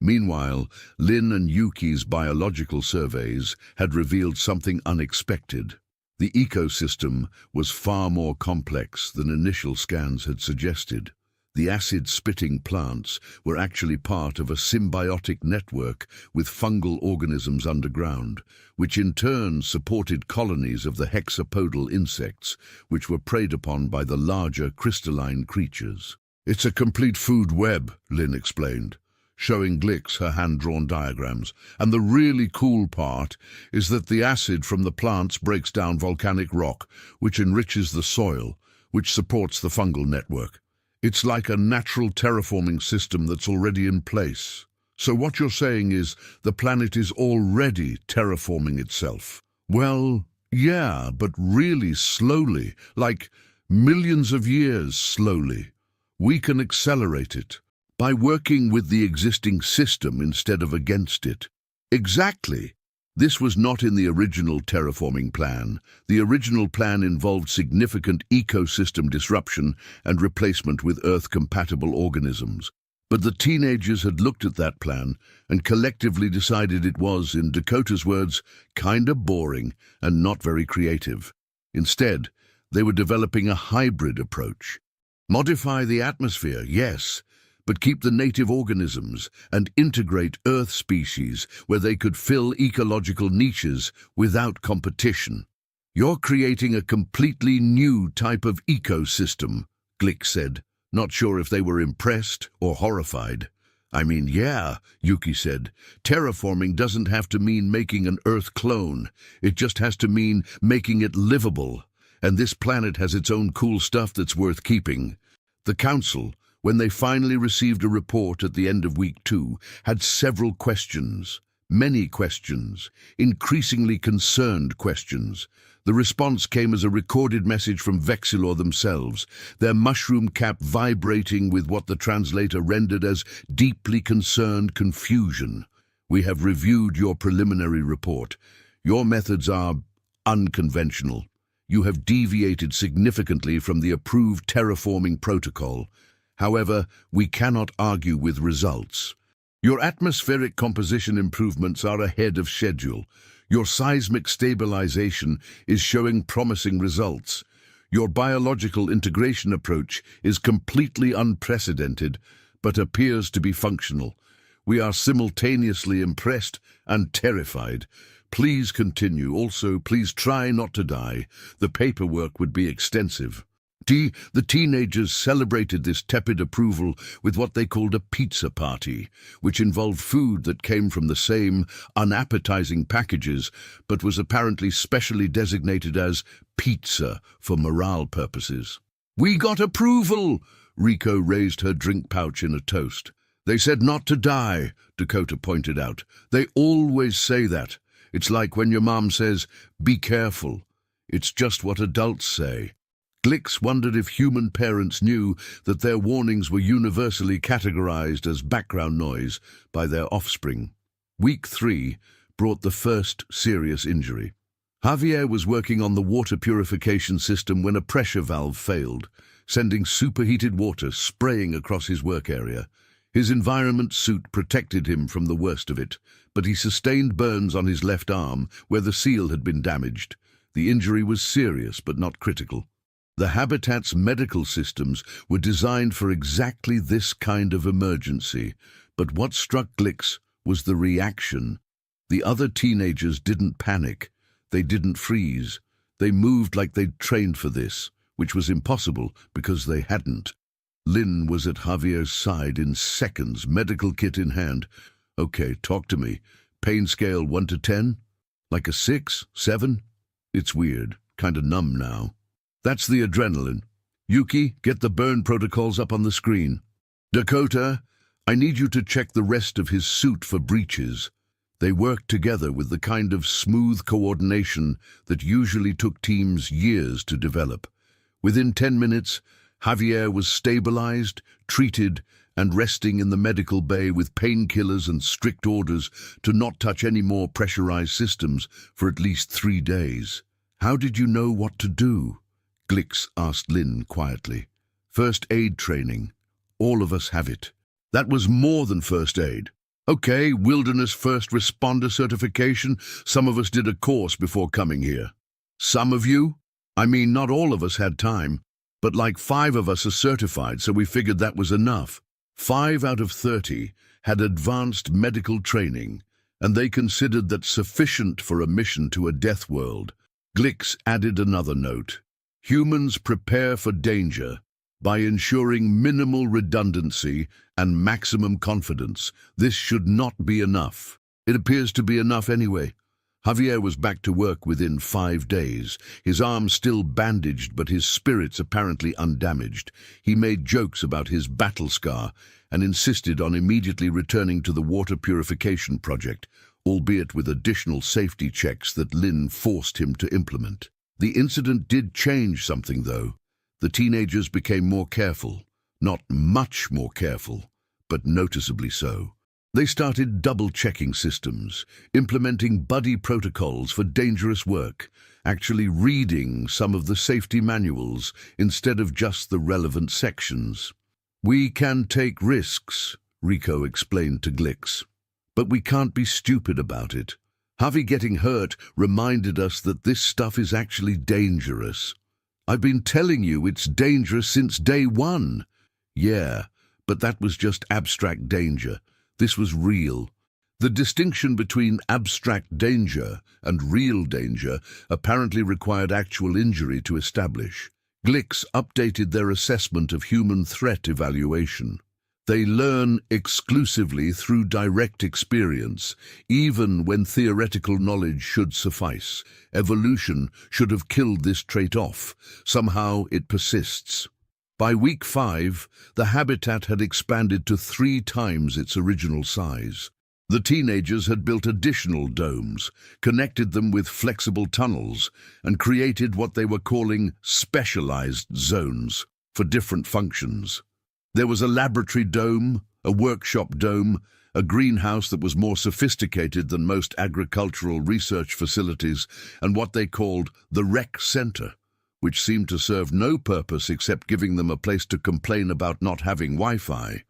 Meanwhile, Lin and Yuki's biological surveys had revealed something unexpected. The ecosystem was far more complex than initial scans had suggested. The acid-spitting plants were actually part of a symbiotic network with fungal organisms underground, which in turn supported colonies of the hexapodal insects, which were preyed upon by the larger crystalline creatures. It's a complete food web, Lin explained, showing Glix her hand-drawn diagrams. And the really cool part is that the acid from the plants breaks down volcanic rock, which enriches the soil, which supports the fungal network. It's like a natural terraforming system that's already in place. So what you're saying is the planet is already terraforming itself. Well, yeah, but really slowly, like millions of years slowly. We can accelerate it by working with the existing system instead of against it. Exactly. This was not in the original terraforming plan. The original plan involved significant ecosystem disruption and replacement with Earth-compatible organisms. But the teenagers had looked at that plan and collectively decided it was, in Dakota's words, kinda boring and not very creative. Instead, they were developing a hybrid approach. Modify the atmosphere, yes, but keep the native organisms and integrate Earth species where they could fill ecological niches without competition. You're creating a completely new type of ecosystem, Glix said, not sure if they were impressed or horrified. I mean, yeah, Yuki said, terraforming doesn't have to mean making an Earth clone. It just has to mean making it livable. And this planet has its own cool stuff that's worth keeping. The Council, when they finally received a report at the end of week 2, had several questions, many questions, increasingly concerned questions. The response came as a recorded message from Vexilor themselves, their mushroom cap vibrating with what the translator rendered as deeply concerned confusion. We have reviewed your preliminary report. Your methods are unconventional. You have deviated significantly from the approved terraforming protocol. However, we cannot argue with results. Your atmospheric composition improvements are ahead of schedule. Your seismic stabilization is showing promising results. Your biological integration approach is completely unprecedented, but appears to be functional. We are simultaneously impressed and terrified. Please continue. Also, please try not to die. The paperwork would be extensive. The teenagers celebrated this tepid approval with what they called a pizza party, which involved food that came from the same unappetizing packages, but was apparently specially designated as pizza for morale purposes. "We got approval!" Rico raised her drink pouch in a toast. "They said not to die," Dakota pointed out. "They always say that. It's like when your mom says, 'Be careful.' It's just what adults say." Glix wondered if human parents knew that their warnings were universally categorized as background noise by their offspring. Week 3 brought the first serious injury. Javier was working on the water purification system when a pressure valve failed, sending superheated water spraying across his work area. His environment suit protected him from the worst of it, but he sustained burns on his left arm where the seal had been damaged. The injury was serious but not critical. The habitat's medical systems were designed for exactly this kind of emergency, but what struck Glix was the reaction. The other teenagers didn't panic. They didn't freeze. They moved like they'd trained for this, which was impossible because they hadn't. Lynn was at Javier's side in seconds, medical kit in hand. "Okay, talk to me. Pain scale 1 to 10? Like a 6, 7? It's weird, kind of numb now." "That's the adrenaline. Yuki, get the burn protocols up on the screen. Dakota, I need you to check the rest of his suit for breaches." They worked together with the kind of smooth coordination that usually took teams years to develop. Within 10 minutes, Javier was stabilized, treated, and resting in the medical bay with painkillers and strict orders to not touch any more pressurized systems for at least 3 days. "How did you know what to do?" Glix asked Lynn quietly. "First aid training. All of us have it." "That was more than first aid." "Okay, wilderness first responder certification. Some of us did a course before coming here." "Some of you? I mean, not all of us had time, but like 5 of us are certified, so we figured that was enough." 5 out of 30 had advanced medical training, and they considered that sufficient for a mission to a death world. Glix added another note. "Humans prepare for danger by ensuring minimal redundancy and maximum confidence. This should not be enough." It appears to be enough anyway. Javier was back to work within 5 days, his arm still bandaged but his spirits apparently undamaged. He made jokes about his battle scar and insisted on immediately returning to the water purification project, albeit with additional safety checks that Lynn forced him to implement. The incident did change something, though. The teenagers became more careful. Not much more careful, but noticeably so. They started double-checking systems, implementing buddy protocols for dangerous work, actually reading some of the safety manuals instead of just the relevant sections. "We can take risks," Rico explained to Glix, "but we can't be stupid about it. Javi getting hurt reminded us that this stuff is actually dangerous." "I've been telling you it's dangerous since day 1. "Yeah, but that was just abstract danger. This was real." The distinction between abstract danger and real danger apparently required actual injury to establish. Glix updated their assessment of human threat evaluation. They learn exclusively through direct experience, even when theoretical knowledge should suffice. Evolution should have killed this trait off. Somehow it persists. By week 5, the habitat had expanded to 3 times its original size. The teenagers had built additional domes, connected them with flexible tunnels, and created what they were calling specialized zones for different functions. There was a laboratory dome, a workshop dome, a greenhouse that was more sophisticated than most agricultural research facilities, and what they called the rec center, which seemed to serve no purpose except giving them a place to complain about not having Wi-Fi.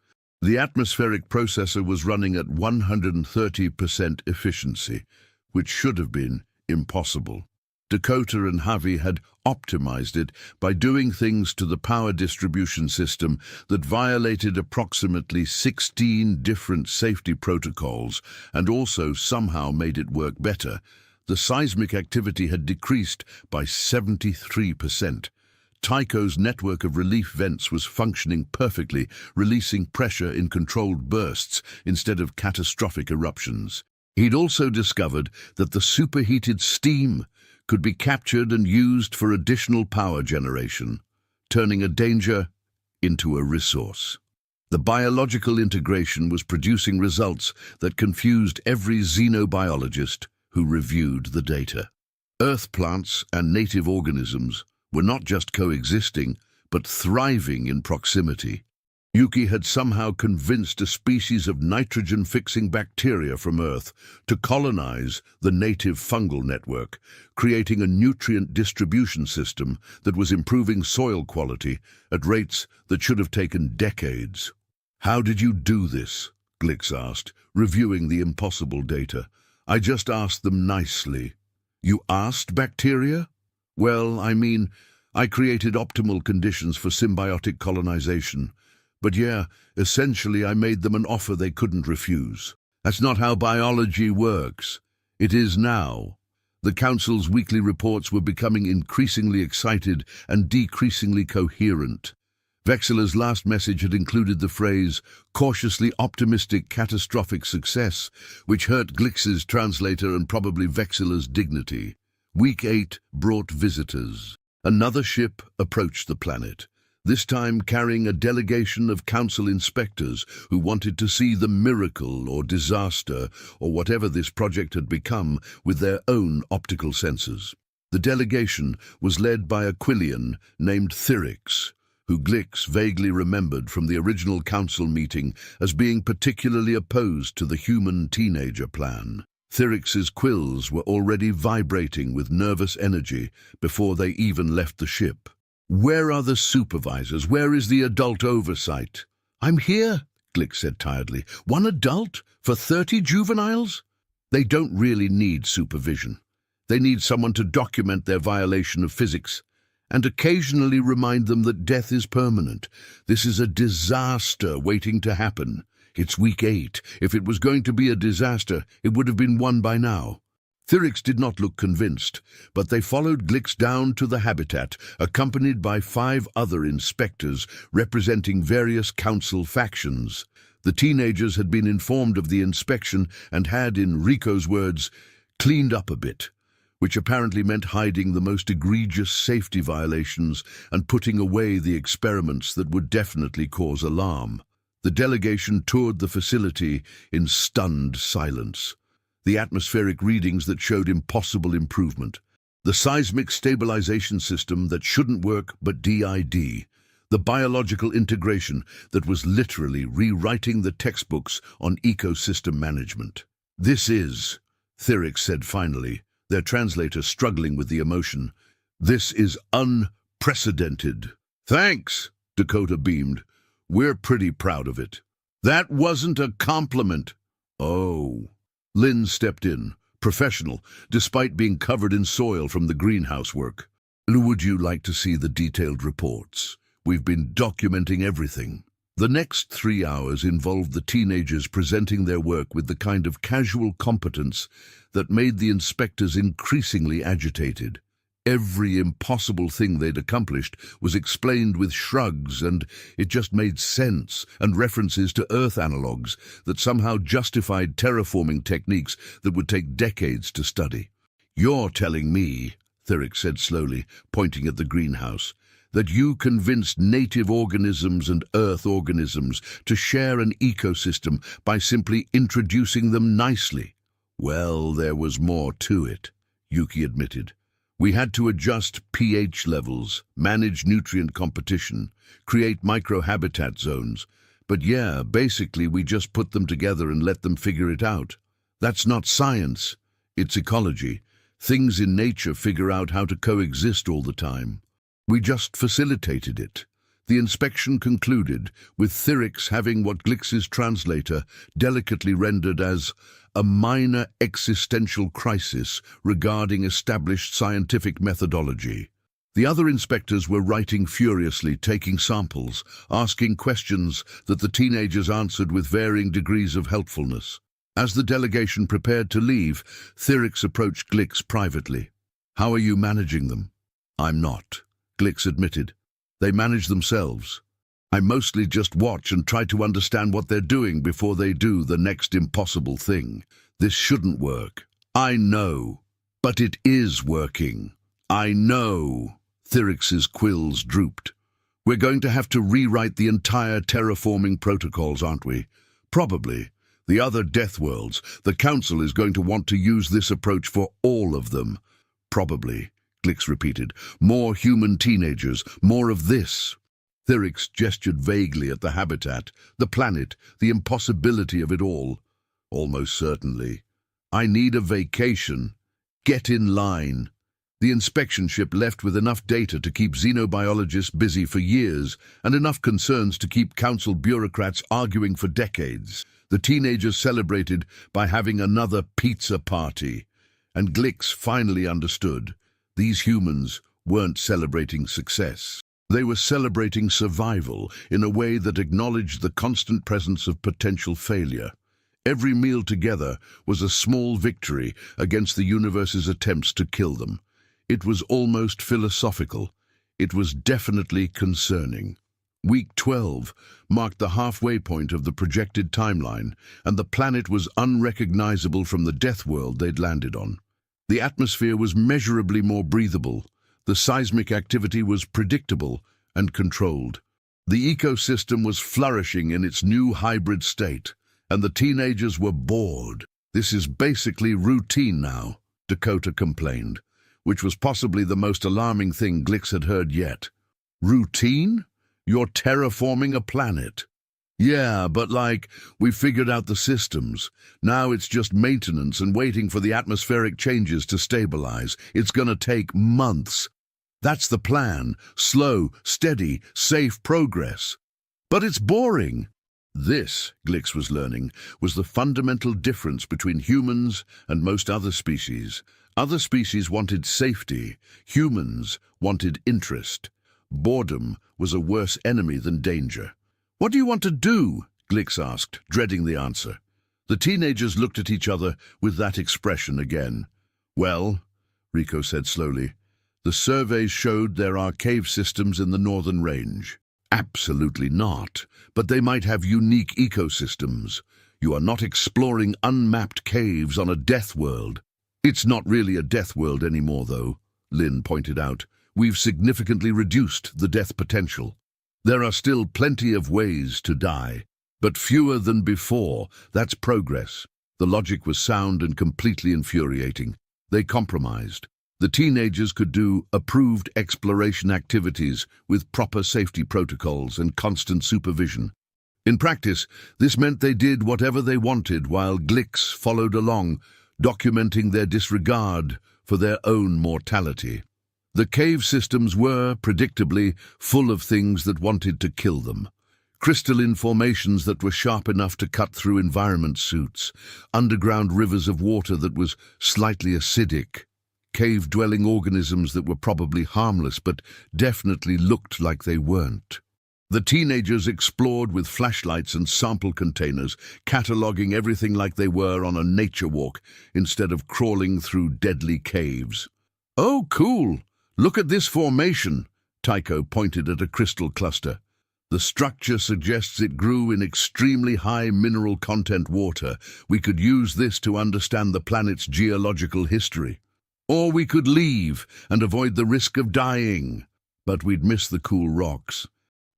The atmospheric processor was running at 130% efficiency, which should have been impossible. Dakota and Javi had optimized it by doing things to the power distribution system that violated approximately 16 different safety protocols and also somehow made it work better. The seismic activity had decreased by 73%. Tycho's network of relief vents was functioning perfectly, releasing pressure in controlled bursts instead of catastrophic eruptions. He'd also discovered that the superheated steam could be captured and used for additional power generation, turning a danger into a resource. The biological integration was producing results that confused every xenobiologist who reviewed the data. Earth plants and native organisms were not just coexisting, but thriving in proximity. Yuki had somehow convinced a species of nitrogen-fixing bacteria from Earth to colonize the native fungal network, creating a nutrient distribution system that was improving soil quality at rates that should have taken decades. "How did you do this?" Glix asked, reviewing the impossible data. "I just asked them nicely." "You asked bacteria?" "Well, I created optimal conditions for symbiotic colonization. But yeah, essentially I made them an offer they couldn't refuse. That's not how biology works. It is now." The Council's weekly reports were becoming increasingly excited and decreasingly coherent. Vexela's last message had included the phrase, "cautiously optimistic catastrophic success," which hurt Glix's translator and probably Vexela's dignity. Week 8 brought visitors. Another ship approached the planet, this time carrying a delegation of council inspectors who wanted to see the miracle or disaster or whatever this project had become with their own optical sensors. The delegation was led by a Quillian named Thyrix, who Glix vaguely remembered from the original council meeting as being particularly opposed to the human teenager plan. Thyrix's quills were already vibrating with nervous energy before they even left the ship. "Where are the supervisors? Where is the adult oversight?" "I'm here," Glix said tiredly. "One adult for 30 juveniles? They don't really need supervision. They need someone to document their violation of physics and occasionally remind them that death is permanent. This is a disaster waiting to happen. It's week 8. If it was going to be a disaster, it would have been one by now." Thyrix did not look convinced, but they followed Glix down to the habitat, accompanied by 5 other inspectors representing various council factions. The teenagers had been informed of the inspection and had, in Rico's words, cleaned up a bit, which apparently meant hiding the most egregious safety violations and putting away the experiments that would definitely cause alarm. The delegation toured the facility in stunned silence. The atmospheric readings that showed impossible improvement, the seismic stabilization system that shouldn't work but did, the biological integration that was literally rewriting the textbooks on ecosystem management. "This is," Thyrix said finally, their translator struggling with the emotion, "this is unprecedented." "Thanks," Dakota beamed. "We're pretty proud of it." "That wasn't a compliment." "Oh." Lynn stepped in, professional, despite being covered in soil from the greenhouse work. "Would you like to see the detailed reports? We've been documenting everything." The next 3 hours involved the teenagers presenting their work with the kind of casual competence that made the inspectors increasingly agitated. Every impossible thing they'd accomplished was explained with shrugs, and it just made sense, and references to Earth analogues that somehow justified terraforming techniques that would take decades to study. "You're telling me," Thyrix said slowly, pointing at the greenhouse, "that you convinced native organisms and Earth organisms to share an ecosystem by simply introducing them nicely?" "Well, there was more to it," Yuki admitted. "We had to adjust pH levels, manage nutrient competition, create microhabitat zones, But yeah, basically we just put them together and let them figure it out. That's not science, it's ecology. Things in nature figure out how to coexist all the time. We just facilitated it. The inspection concluded, with Thyrix having what Glix's translator delicately rendered as a minor existential crisis regarding established scientific methodology. The other inspectors were writing furiously, taking samples, asking questions that the teenagers answered with varying degrees of helpfulness. As the delegation prepared to leave, Thyrix approached Glix privately. "How are you managing them?" "I'm not," Glix admitted. "They manage themselves. I mostly just watch and try to understand what they're doing before they do the next impossible thing. This shouldn't work. I know. But it is working. I know." Thyrix's quills drooped. "We're going to have to rewrite the entire terraforming protocols, aren't we?" "Probably. The other Deathworlds, the Council is going to want to use this approach for all of them." "Probably," Glix repeated. "More human teenagers, more of this." Thyrix gestured vaguely at the habitat, the planet, the impossibility of it all. "Almost certainly. I need a vacation. Get in line." The inspection ship left with enough data to keep xenobiologists busy for years and enough concerns to keep council bureaucrats arguing for decades. The teenagers celebrated by having another pizza party, and Glix finally understood. These humans weren't celebrating success. They were celebrating survival in a way that acknowledged the constant presence of potential failure. Every meal together was a small victory against the universe's attempts to kill them. It was almost philosophical. It was definitely concerning. Week 12 marked the halfway point of the projected timeline, and the planet was unrecognizable from the death world they'd landed on. The atmosphere was measurably more breathable. The seismic activity was predictable and controlled. The ecosystem was flourishing in its new hybrid state, and the teenagers were bored. "This is basically routine now," Dakota complained, which was possibly the most alarming thing Glix had heard yet. "Routine? You're terraforming a planet." "Yeah, but we figured out the systems. Now it's just maintenance and waiting for the atmospheric changes to stabilize. It's gonna take months." "That's the plan. Slow, steady, safe progress." "But it's boring." This, Glix was learning, was the fundamental difference between humans and most other species. Other species wanted safety. Humans wanted interest. Boredom was a worse enemy than danger. "What do you want to do?" Glix asked, dreading the answer. The teenagers looked at each other with that expression again. "Well," Rico said slowly, "the surveys showed there are cave systems in the northern range." "Absolutely not, but they might have unique ecosystems. You are not exploring unmapped caves on a death world." "It's not really a death world anymore, though," Lynn pointed out. "We've significantly reduced the death potential. There are still plenty of ways to die, but fewer than before. That's progress." The logic was sound and completely infuriating. They compromised. The teenagers could do approved exploration activities with proper safety protocols and constant supervision. In practice, this meant they did whatever they wanted while Glix followed along, documenting their disregard for their own mortality. The cave systems were, predictably, full of things that wanted to kill them. Crystalline formations that were sharp enough to cut through environment suits, underground rivers of water that was slightly acidic, cave-dwelling organisms that were probably harmless but definitely looked like they weren't. The teenagers explored with flashlights and sample containers, cataloging everything like they were on a nature walk instead of crawling through deadly caves. "Oh, cool! Look at this formation," Tycho pointed at a crystal cluster. "The structure suggests it grew in extremely high mineral content water. We could use this to understand the planet's geological history. Or we could leave and avoid the risk of dying. But we'd miss the cool rocks."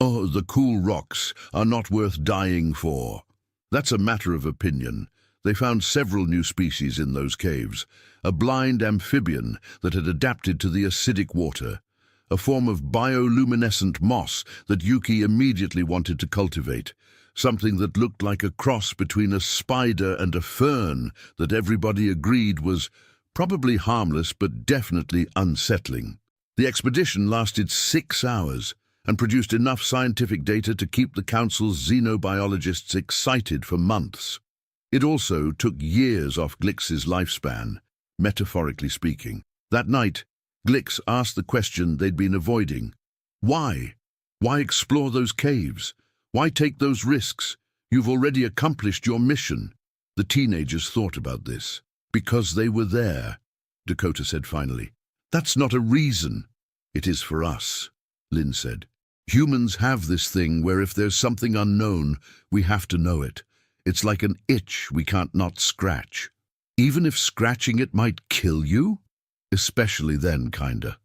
"Oh, the cool rocks are not worth dying for." "That's a matter of opinion. They found several new species in those caves. A blind amphibian that had adapted to the acidic water. A form of bioluminescent moss that Yuki immediately wanted to cultivate. something that looked like a cross between a spider and a fern that everybody agreed was probably harmless but definitely unsettling. The expedition lasted 6 hours and produced enough scientific data to keep the Council's xenobiologists excited for months. It also took years off Glix's lifespan, metaphorically speaking. That night, Glix asked the question they'd been avoiding. Why? Why explore those caves? Why take those risks? You've already accomplished your mission. The teenagers thought about this. Because they were there, Dakota said finally. That's not a reason. It is for us, Lynn said. Humans have this thing where if there's something unknown, we have to know it. It's like an itch we can't not scratch. Even if scratching it might kill you? Especially then, kinda.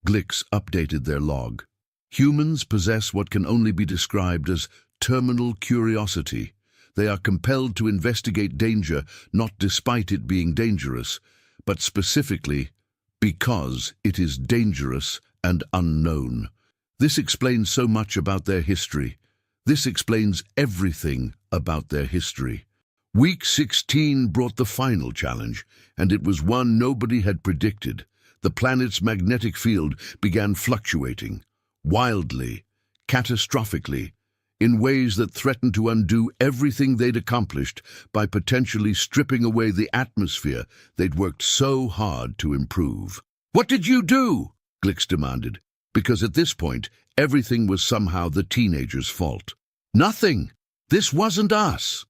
Glix updated their log. Humans possess what can only be described as terminal curiosity. They are compelled to investigate danger not despite it being dangerous, but specifically because it is dangerous and unknown. This explains so much about their history. This explains everything about their history. Week 16 brought the final challenge, and it was one nobody had predicted. The planet's magnetic field began fluctuating, wildly, catastrophically, in ways that threatened to undo everything they'd accomplished by potentially stripping away the atmosphere they'd worked so hard to improve. "What did you do?" Glix demanded, because at this point, everything was somehow the teenagers' fault. "Nothing. This wasn't us."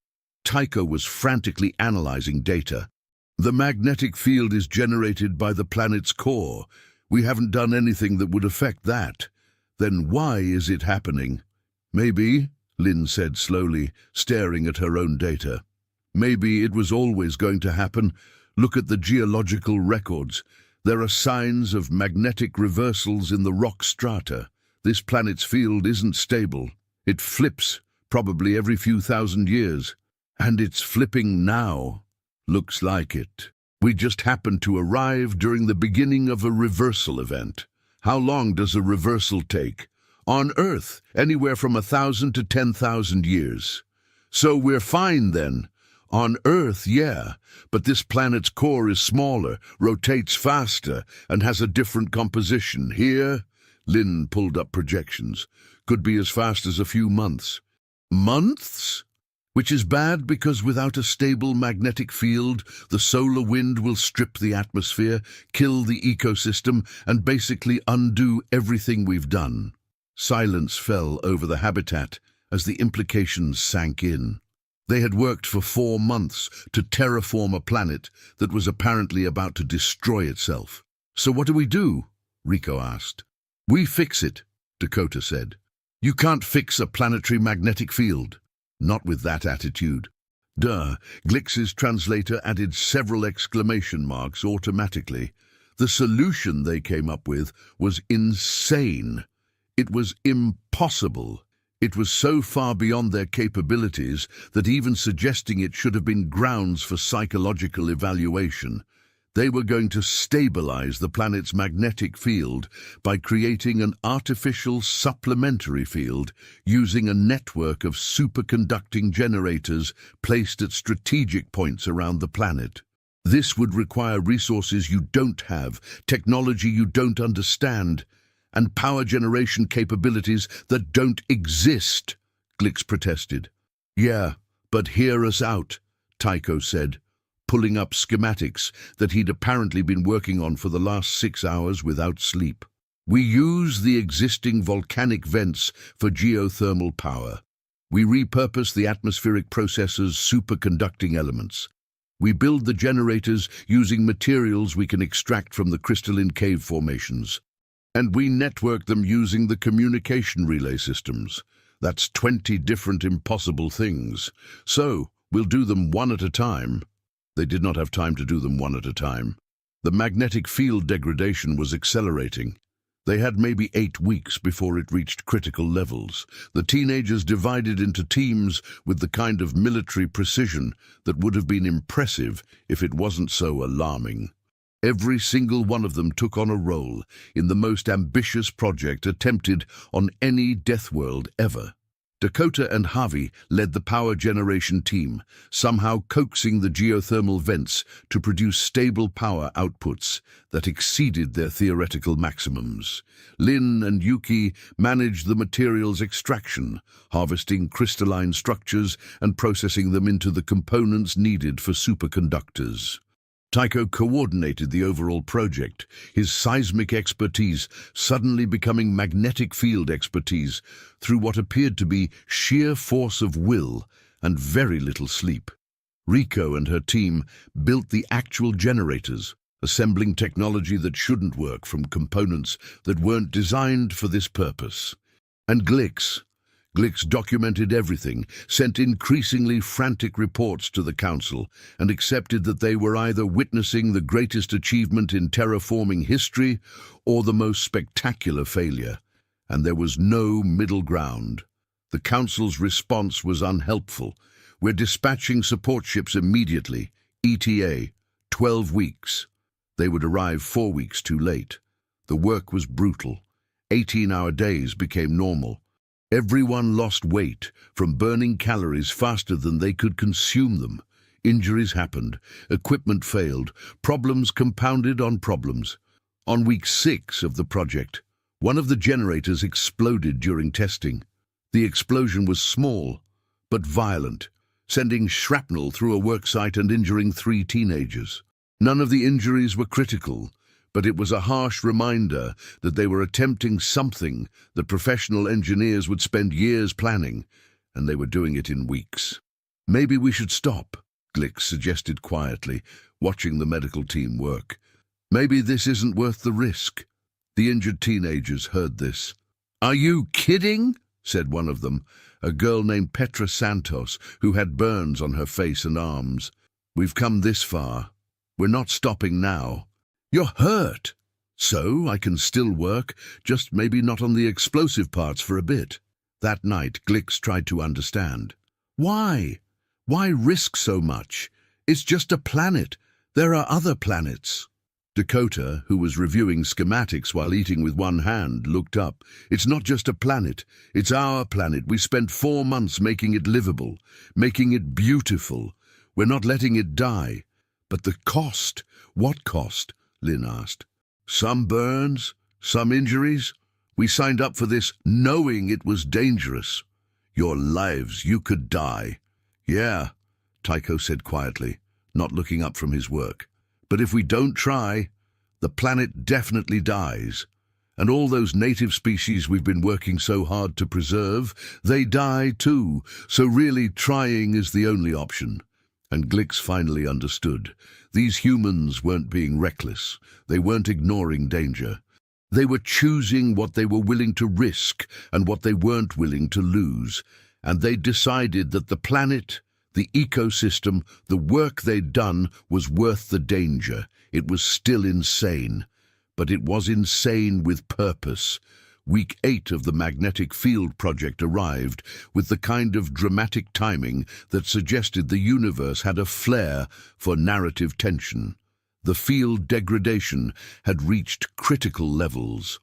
Tycho was frantically analyzing data. "The magnetic field is generated by the planet's core. We haven't done anything that would affect that. Then why is it happening?" "Maybe," Lynn said slowly, staring at her own data. "Maybe it was always going to happen. Look at the geological records. There are signs of magnetic reversals in the rock strata. This planet's field isn't stable. It flips, probably every few thousand years. And it's flipping now. Looks like it. We just happened to arrive during the beginning of a reversal event. How long does a reversal take? On Earth, anywhere from 1,000 to 10,000 years. So we're fine then. On Earth, yeah, but this planet's core is smaller, rotates faster, and has a different composition. Here," Lynn pulled up projections, "could be as fast as a few months." "Months?" "Which is bad because without a stable magnetic field, the solar wind will strip the atmosphere, kill the ecosystem, and basically undo everything we've done." Silence fell over the habitat as the implications sank in. They had worked for 4 months to terraform a planet that was apparently about to destroy itself. "So what do we do?" Rico asked. "We fix it," Dakota said. "You can't fix a planetary magnetic field." "Not with that attitude." Duh, Glix's translator added several exclamation marks automatically. The solution they came up with was insane. It was impossible. It was so far beyond their capabilities that even suggesting it should have been grounds for psychological evaluation. They were going to stabilize the planet's magnetic field by creating an artificial supplementary field using a network of superconducting generators placed at strategic points around the planet. This would require resources you don't have, technology you don't understand, and power generation capabilities that don't exist, Glix protested. "Yeah, but hear us out," Tycho said, pulling up schematics that he'd apparently been working on for the last 6 hours without sleep. "We use the existing volcanic vents for geothermal power. We repurpose the atmospheric processor's superconducting elements. We build the generators using materials we can extract from the crystalline cave formations. And we network them using the communication relay systems. That's 20 different impossible things. So, we'll do them one at a time." They did not have time to do them one at a time. The magnetic field degradation was accelerating. They had maybe 8 weeks before it reached critical levels. The teenagers divided into teams with the kind of military precision that would have been impressive if it wasn't so alarming. Every single one of them took on a role in the most ambitious project attempted on any Deathworld ever. Dakota and Harvey led the power generation team, somehow coaxing the geothermal vents to produce stable power outputs that exceeded their theoretical maximums. Lin and Yuki managed the materials extraction, harvesting crystalline structures and processing them into the components needed for superconductors. Tycho coordinated the overall project, his seismic expertise suddenly becoming magnetic field expertise through what appeared to be sheer force of will and very little sleep. Rico and her team built the actual generators, assembling technology that shouldn't work from components that weren't designed for this purpose. And Glix documented everything, sent increasingly frantic reports to the Council, and accepted that they were either witnessing the greatest achievement in terraforming history or the most spectacular failure, and there was no middle ground. The Council's response was unhelpful. "We're dispatching support ships immediately. ETA, 12 weeks. They would arrive 4 weeks too late. The work was brutal. 18-hour days became normal. Everyone lost weight from burning calories faster than they could consume them. Injuries happened, equipment failed, problems compounded on problems. On week 6 of the project, one of the generators exploded during testing. The explosion was small, but violent, sending shrapnel through a worksite and injuring 3 teenagers. None of the injuries were critical, but it was a harsh reminder that they were attempting something that professional engineers would spend years planning, and they were doing it in weeks. "Maybe we should stop," Glick suggested quietly, watching the medical team work. "Maybe this isn't worth the risk." The injured teenagers heard this. "Are you kidding?" said one of them, a girl named Petra Santos, who had burns on her face and arms. "We've come this far. We're not stopping now." "You're hurt." "So I can still work, just maybe not on the explosive parts for a bit." That night, Glix tried to understand. Why? Why risk so much? It's just a planet. There are other planets. Dakota, who was reviewing schematics while eating with one hand, looked up. "It's not just a planet. It's our planet. We spent 4 months making it livable, making it beautiful. We're not letting it die. But the cost? What cost?" Lin asked. "Some burns, some injuries. We signed up for this knowing it was dangerous. Your lives, you could die." "Yeah," Tycho said quietly, not looking up from his work. "But if we don't try, the planet definitely dies. And all those native species we've been working so hard to preserve, they die too. So really trying is the only option." And Glix finally understood. These humans weren't being reckless. They weren't ignoring danger. They were choosing what they were willing to risk and what they weren't willing to lose. And they decided that the planet, the ecosystem, the work they'd done was worth the danger. It was still insane, but it was insane with purpose. Week 8 of the magnetic field project arrived with the kind of dramatic timing that suggested the universe had a flair for narrative tension. The field degradation had reached critical levels.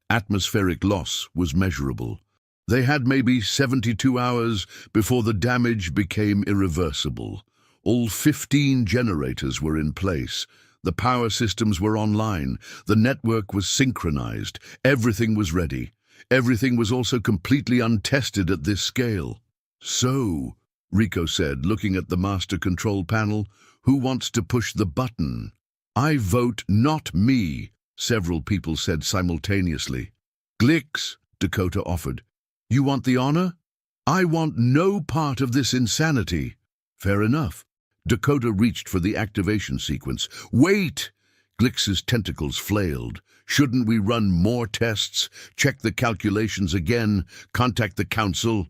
Atmospheric loss was measurable. They had maybe 72 hours before the damage became irreversible. All 15 generators were in place. The power systems were online. The network was synchronized. Everything was ready. Everything was also completely untested at this scale. "So," Rico said, looking at the master control panel, "who wants to push the button?" "I vote not me," several people said simultaneously. "Glix," Dakota offered. "You want the honor?" "I want no part of this insanity." "Fair enough." Dakota reached for the activation sequence. "Wait!" Glix's tentacles flailed. "Shouldn't we run more tests? Check the calculations again? Contact the Council?"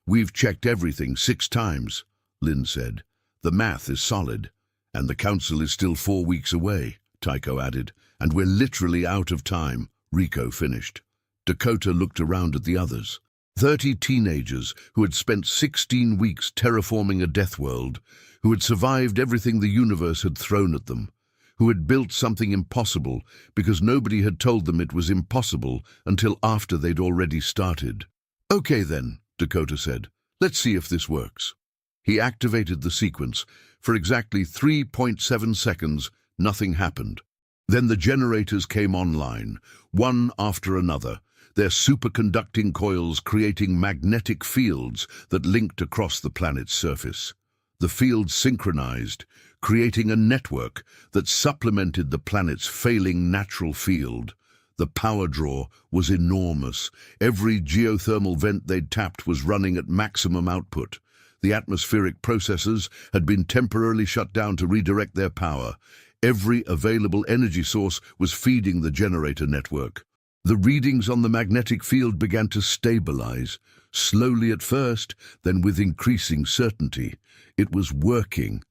"We've checked everything 6 times, Lin said. "The math is solid. And the Council is still 4 weeks away," Tycho added. "And we're literally out of time," Rico finished. Dakota looked around at the others. 30 teenagers who had spent 16 weeks terraforming a Deathworld, who had survived everything the universe had thrown at them, who had built something impossible because nobody had told them it was impossible until after they'd already started. "Okay then," Dakota said. Let's see if this works. He activated the sequence. For exactly 3.7 seconds, nothing happened. Then the generators came online, one after another, their superconducting coils creating magnetic fields that linked across the planet's surface. The fields synchronized, creating a network that supplemented the planet's failing natural field. The power draw was enormous. Every geothermal vent they'd tapped was running at maximum output. The atmospheric processors had been temporarily shut down to redirect their power. Every available energy source was feeding the generator network. The readings on the magnetic field began to stabilize, slowly at first, then with increasing certainty. It was working.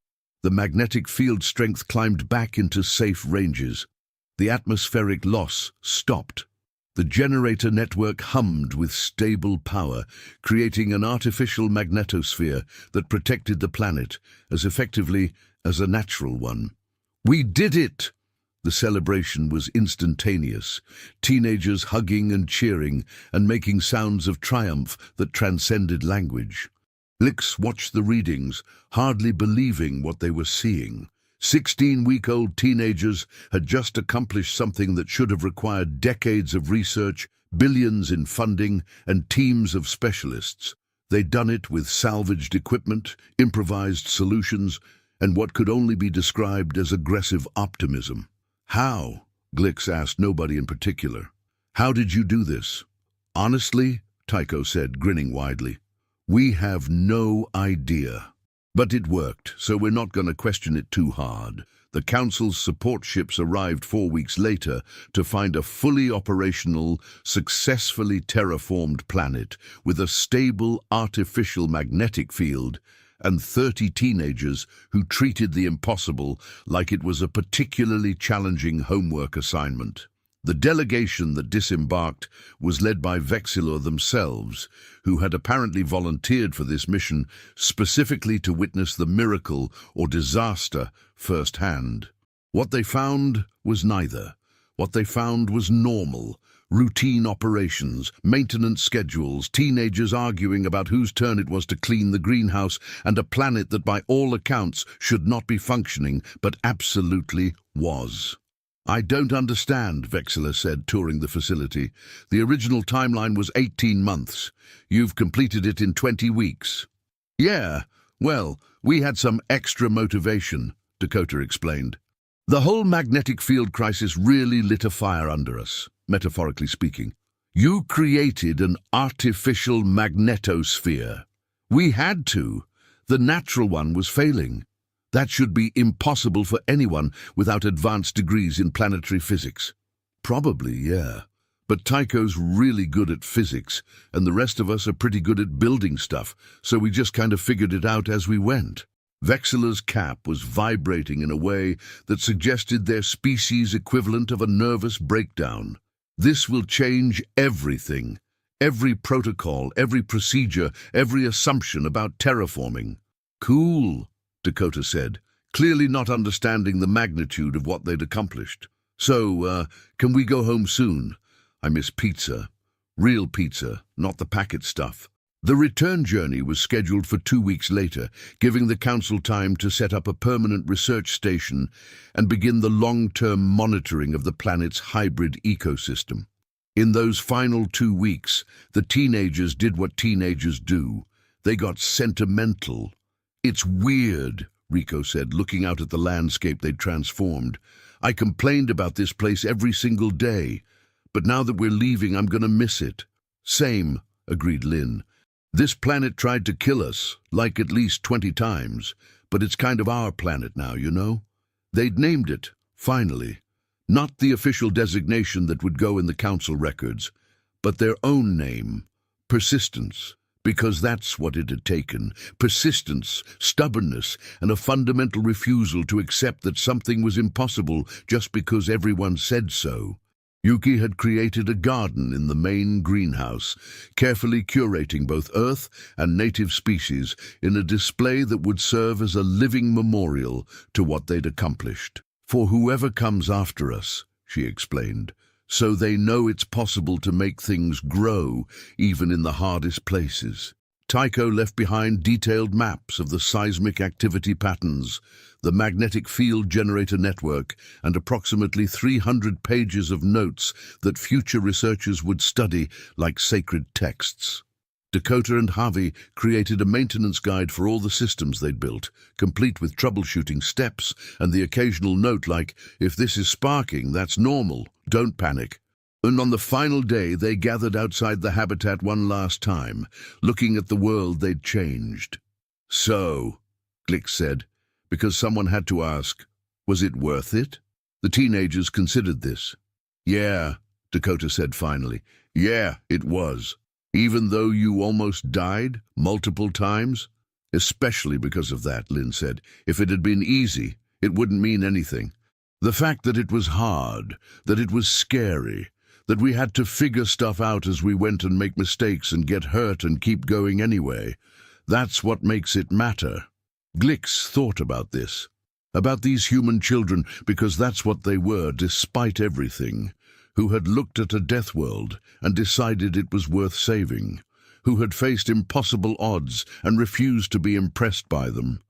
The magnetic field strength climbed back into safe ranges. The atmospheric loss stopped. The generator network hummed with stable power, creating an artificial magnetosphere that protected the planet as effectively as a natural one. "We did it!" The celebration was instantaneous, teenagers hugging and cheering and making sounds of triumph that transcended language. Blix watched the readings, hardly believing what they were seeing. 16-week-old teenagers had just accomplished something that should have required decades of research, billions in funding, and teams of specialists. They'd done it with salvaged equipment, improvised solutions, and what could only be described as aggressive optimism. "How?" Glix asked nobody in particular. "How did you do this?" "Honestly," Tycho said, grinning widely, "we have no idea. But it worked, so we're not going to question it too hard." The Council's support ships arrived 4 weeks later to find a fully operational, successfully terraformed planet with a stable artificial magnetic field and 30 teenagers who treated the impossible like it was a particularly challenging homework assignment. The delegation that disembarked was led by Vexillor themselves, who had apparently volunteered for this mission specifically to witness the miracle or disaster firsthand. What they found was neither. What they found was normal, routine operations, maintenance schedules, teenagers arguing about whose turn it was to clean the greenhouse, and a planet that by all accounts should not be functioning, but absolutely was. "I don't understand," Vexillor said, touring the facility. "The original timeline was 18 months. You've completed it in 20 weeks. "Yeah, well, we had some extra motivation," Dakota explained. "The whole magnetic field crisis really lit a fire under us, metaphorically speaking. You created an artificial magnetosphere. We had to. The natural one was failing. That should be impossible for anyone without advanced degrees in planetary physics." "Probably, yeah. But Tycho's really good at physics, and the rest of us are pretty good at building stuff, so we just kind of figured it out as we went." Vexillor's cap was vibrating in a way that suggested their species equivalent of a nervous breakdown. "This will change everything. Every protocol, every procedure, every assumption about terraforming." "Cool," Dakota said, clearly not understanding the magnitude of what they'd accomplished. "So, can we go home soon? I miss pizza. Real pizza, not the packet stuff." The return journey was scheduled for 2 weeks later, giving the Council time to set up a permanent research station and begin the long-term monitoring of the planet's hybrid ecosystem. In those final 2 weeks, the teenagers did what teenagers do. They got sentimental. "It's weird," Rico said, looking out at the landscape they'd transformed. "I complained about this place every single day, but now that we're leaving, I'm gonna miss it." "Same," agreed Lynn. "This planet tried to kill us, like at least 20 times, but it's kind of our planet now, you know?" They'd named it, finally. Not the official designation that would go in the Council records, but their own name, Persistence. Because that's what it had taken. Persistence, stubbornness, and a fundamental refusal to accept that something was impossible just because everyone said so. Yuki had created a garden in the main greenhouse, carefully curating both Earth and native species in a display that would serve as a living memorial to what they'd accomplished. "For whoever comes after us," she explained, so they know it's possible to make things grow even in the hardest places. Tycho left behind detailed maps of the seismic activity patterns, the magnetic field generator network, and approximately 300 pages of notes that future researchers would study like sacred texts. Dakota and Harvey created a maintenance guide for all the systems they'd built, complete with troubleshooting steps and the occasional note like, "If this is sparking, that's normal, don't panic." And on the final day, they gathered outside the habitat one last time, looking at the world they'd changed. "So," Glick said, because someone had to ask, "Was it worth it?" The teenagers considered this. "Yeah," Dakota said finally. "Yeah, it was. Even though you almost died multiple times?" "Especially because of that," Lynn said. "If it had been easy, it wouldn't mean anything. The fact that it was hard, that it was scary, that we had to figure stuff out as we went and make mistakes and get hurt and keep going anyway, that's what makes it matter." Glicks thought about this, about these human children, because that's what they were despite everything, who had looked at a death world and decided it was worth saving, who had faced impossible odds and refused to be impressed by them,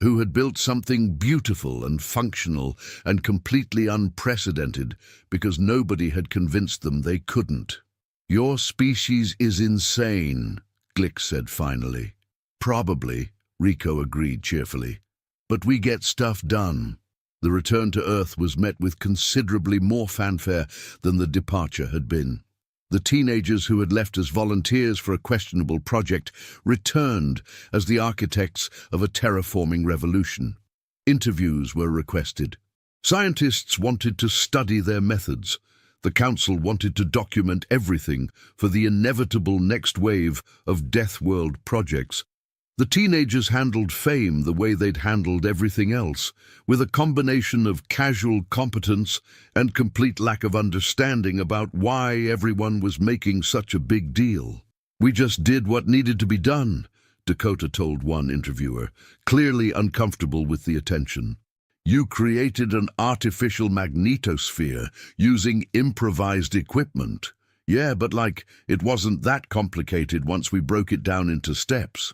who had built something beautiful and functional and completely unprecedented because nobody had convinced them they couldn't. "Your species is insane," Glick said finally. "Probably," Rico agreed cheerfully. "But we get stuff done." The return to Earth was met with considerably more fanfare than the departure had been. The teenagers who had left as volunteers for a questionable project returned as the architects of a terraforming revolution. Interviews were requested. Scientists wanted to study their methods. The Council wanted to document everything for the inevitable next wave of Deathworld projects. The teenagers handled fame the way they'd handled everything else, with a combination of casual competence and complete lack of understanding about why everyone was making such a big deal. "We just did what needed to be done," Dakota told one interviewer, clearly uncomfortable with the attention. "You created an artificial magnetosphere using improvised equipment. Yeah, but it wasn't that complicated once we broke it down into steps."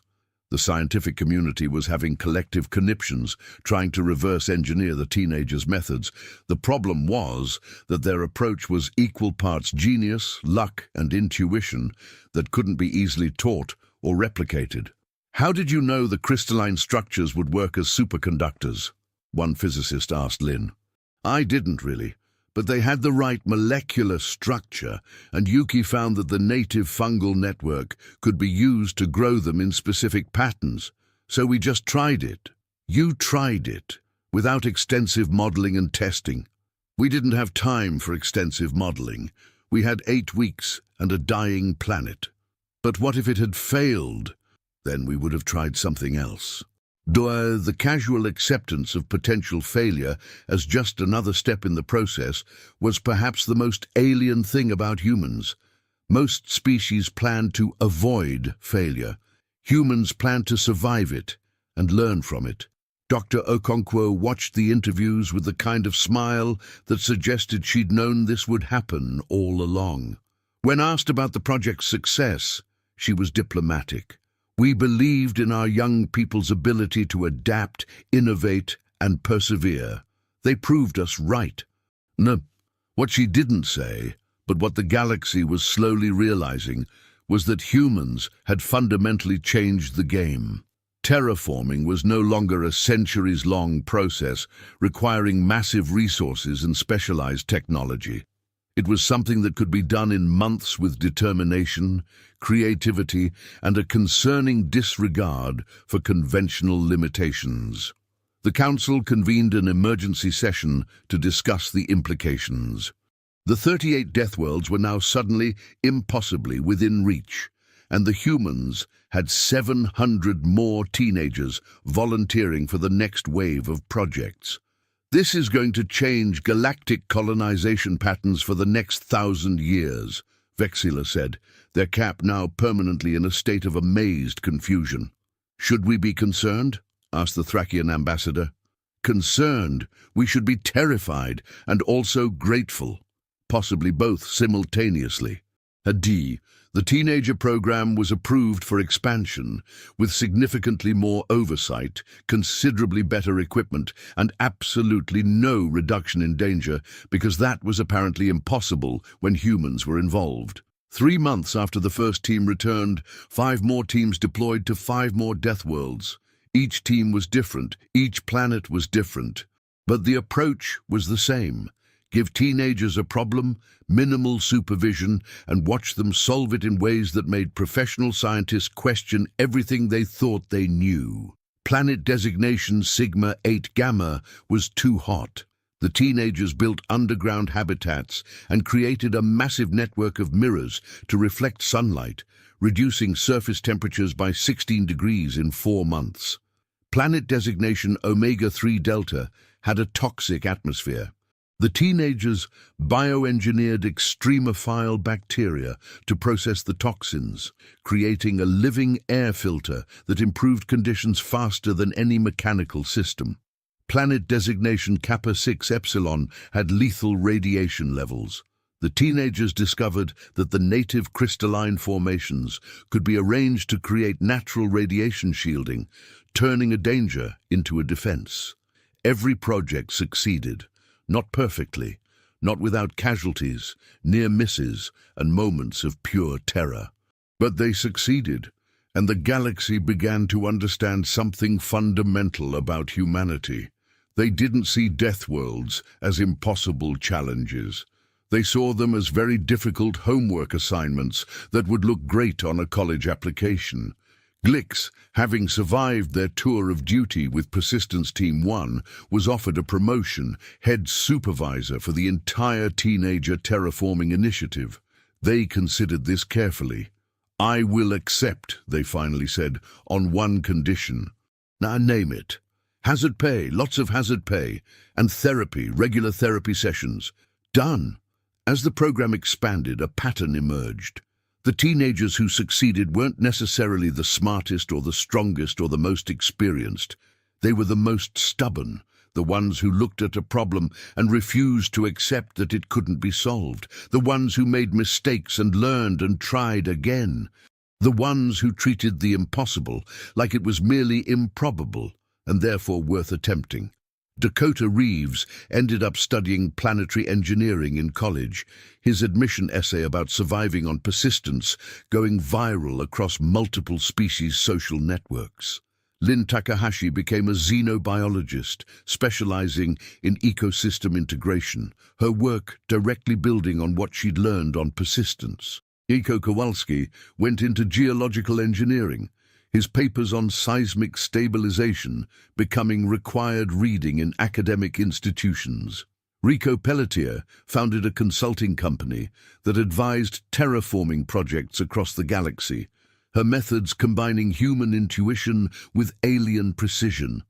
The scientific community was having collective conniptions, trying to reverse engineer the teenagers' methods. The problem was that their approach was equal parts genius, luck, and intuition that couldn't be easily taught or replicated. "How did you know the crystalline structures would work as superconductors?" one physicist asked Lynn. "I didn't really. But they had the right molecular structure, and Yuki found that the native fungal network could be used to grow them in specific patterns. So we just tried it. You tried it, without extensive modeling and testing. We didn't have time for extensive modeling. We had 8 weeks and a dying planet. But what if it had failed? Then we would have tried something else." The casual acceptance of potential failure as just another step in the process was perhaps the most alien thing about humans. Most species plan to avoid failure. Humans plan to survive it and learn from it. Dr. Okonkwo watched the interviews with the kind of smile that suggested she'd known this would happen all along. When asked about the project's success, she was diplomatic. "We believed in our young people's ability to adapt, innovate, and persevere. They proved us right." No, what she didn't say, but what the galaxy was slowly realizing, was that humans had fundamentally changed the game. Terraforming was no longer a centuries-long process requiring massive resources and specialized technology. It was something that could be done in months with determination, creativity, and a concerning disregard for conventional limitations. The Council convened an emergency session to discuss the implications. The 38 Deathworlds were now suddenly impossibly within reach, and the humans had 700 more teenagers volunteering for the next wave of projects. "This is going to change galactic colonization patterns for the next 1,000 years, Vexila said, their cap now permanently in a state of amazed confusion. "Should we be concerned?" asked the Thracian ambassador. "Concerned? We should be terrified and also grateful. possibly both simultaneously. A D. The teenager program was approved for expansion, with significantly more oversight, considerably better equipment, and absolutely no reduction in danger, because that was apparently impossible when humans were involved. 3 months after the first team returned, 5 more teams deployed to 5 more Deathworlds. Each team was different, each planet was different. But the approach was the same. Give teenagers a problem, minimal supervision, and watch them solve it in ways that made professional scientists question everything they thought they knew. Planet designation Sigma 8 Gamma was too hot. The teenagers built underground habitats and created a massive network of mirrors to reflect sunlight, reducing surface temperatures by 16 degrees in 4 months. Planet designation Omega 3 Delta had a toxic atmosphere. The teenagers bioengineered extremophile bacteria to process the toxins, creating a living air filter that improved conditions faster than any mechanical system. Planet designation Kappa 6 Epsilon had lethal radiation levels. The teenagers discovered that the native crystalline formations could be arranged to create natural radiation shielding, turning a danger into a defense. Every project succeeded. Not perfectly, not without casualties, near misses, and moments of pure terror. But they succeeded, and the galaxy began to understand something fundamental about humanity. They didn't see Deathworlds as impossible challenges. They saw them as very difficult homework assignments that would look great on a college application. Glix, having survived their tour of duty with Persistence Team 1, was offered a promotion, head supervisor for the entire teenager terraforming initiative. They considered this carefully. "I will accept," they finally said, "on one condition." Now name it. Hazard pay, lots of hazard pay, and therapy, regular therapy sessions. Done. As the program expanded, a pattern emerged. The teenagers who succeeded weren't necessarily the smartest or the strongest or the most experienced. They were the most stubborn, the ones who looked at a problem and refused to accept that it couldn't be solved, the ones who made mistakes and learned and tried again, the ones who treated the impossible like it was merely improbable and therefore worth attempting. Dakota Reeves ended up studying planetary engineering in college, his admission essay about surviving on persistence going viral across multiple species social networks. Lynn Takahashi became a xenobiologist, specializing in ecosystem integration, her work directly building on what she'd learned on persistence. Iko Kowalski went into geological engineering, his papers on seismic stabilization becoming required reading in academic institutions. Rico Pelletier founded a consulting company that advised terraforming projects across the galaxy, her methods combining human intuition with alien precision.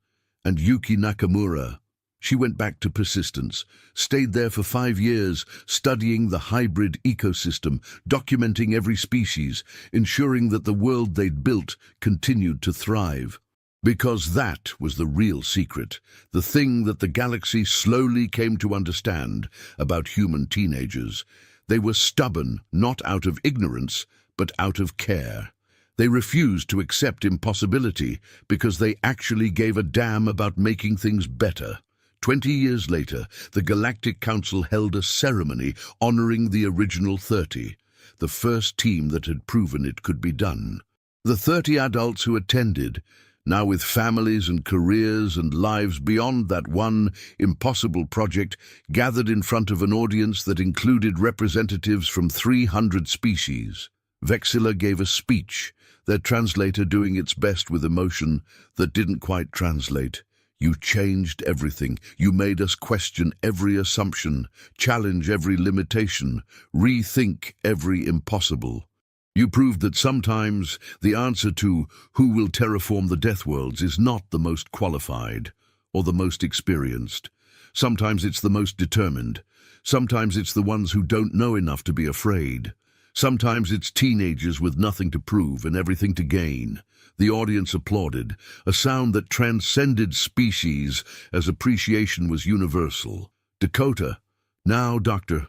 And Yuki Nakamura, she went back to Persistence, stayed there for 5 years, studying the hybrid ecosystem, documenting every species, ensuring that the world they'd built continued to thrive. Because that was the real secret, the thing that the galaxy slowly came to understand about human teenagers. They were stubborn, not out of ignorance, but out of care. They refused to accept impossibility because they actually gave a damn about making things better. 20 years later, the Galactic Council held a ceremony honoring the original 30, the first team that had proven it could be done. The 30 adults who attended, now with families and careers and lives beyond that one impossible project, gathered in front of an audience that included representatives from 300 species. Vexilla gave a speech, their translator doing its best with emotion that didn't quite translate. "You changed everything. You made us question every assumption, challenge every limitation, rethink every impossible. You proved that sometimes the answer to who will terraform the Deathworlds is not the most qualified or the most experienced. Sometimes it's the most determined. Sometimes it's the ones who don't know enough to be afraid. Sometimes it's teenagers with nothing to prove and everything to gain." The audience applauded, a sound that transcended species as appreciation was universal. Dakota, now Dr.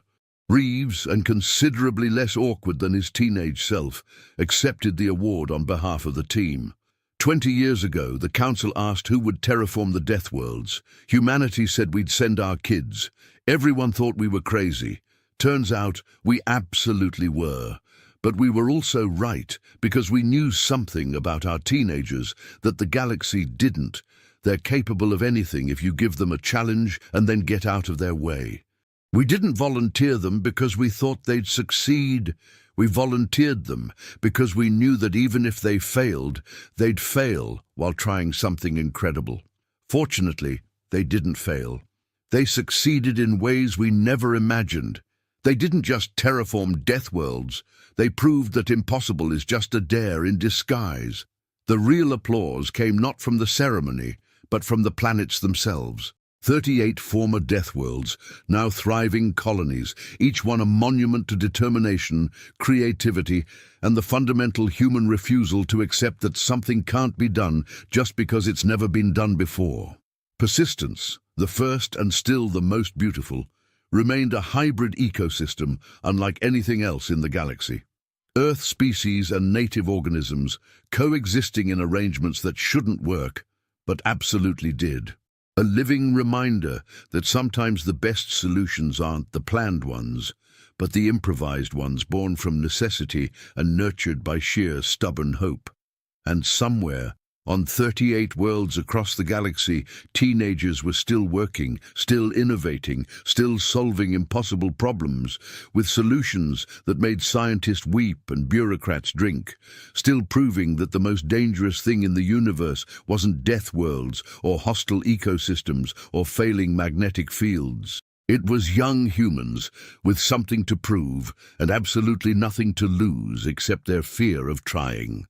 Reeves, and considerably less awkward than his teenage self, accepted the award on behalf of the team. 20 years ago, the council asked who would terraform the Deathworlds. Humanity said we'd send our kids. Everyone thought we were crazy. Turns out we absolutely were. But we were also right, because we knew something about our teenagers that the galaxy didn't. They're capable of anything if you give them a challenge and then get out of their way. We didn't volunteer them because we thought they'd succeed. We volunteered them because we knew that even if they failed, they'd fail while trying something incredible. Fortunately, they didn't fail. They succeeded in ways we never imagined. They didn't just terraform Deathworlds. They proved that impossible is just a dare in disguise. The real applause came not from the ceremony, but from the planets themselves. 38 former Deathworlds, now thriving colonies, each one a monument to determination, creativity, and the fundamental human refusal to accept that something can't be done just because it's never been done before. Persistence, the first and still the most beautiful, remained a hybrid ecosystem unlike anything else in the galaxy. Earth species and native organisms coexisting in arrangements that shouldn't work, but absolutely did. A living reminder that sometimes the best solutions aren't the planned ones, but the improvised ones born from necessity and nurtured by sheer stubborn hope. And somewhere, on 38 worlds across the galaxy, teenagers were still working, still innovating, still solving impossible problems, with solutions that made scientists weep and bureaucrats drink, still proving that the most dangerous thing in the universe wasn't death worlds or hostile ecosystems or failing magnetic fields. It was young humans with something to prove and absolutely nothing to lose except their fear of trying.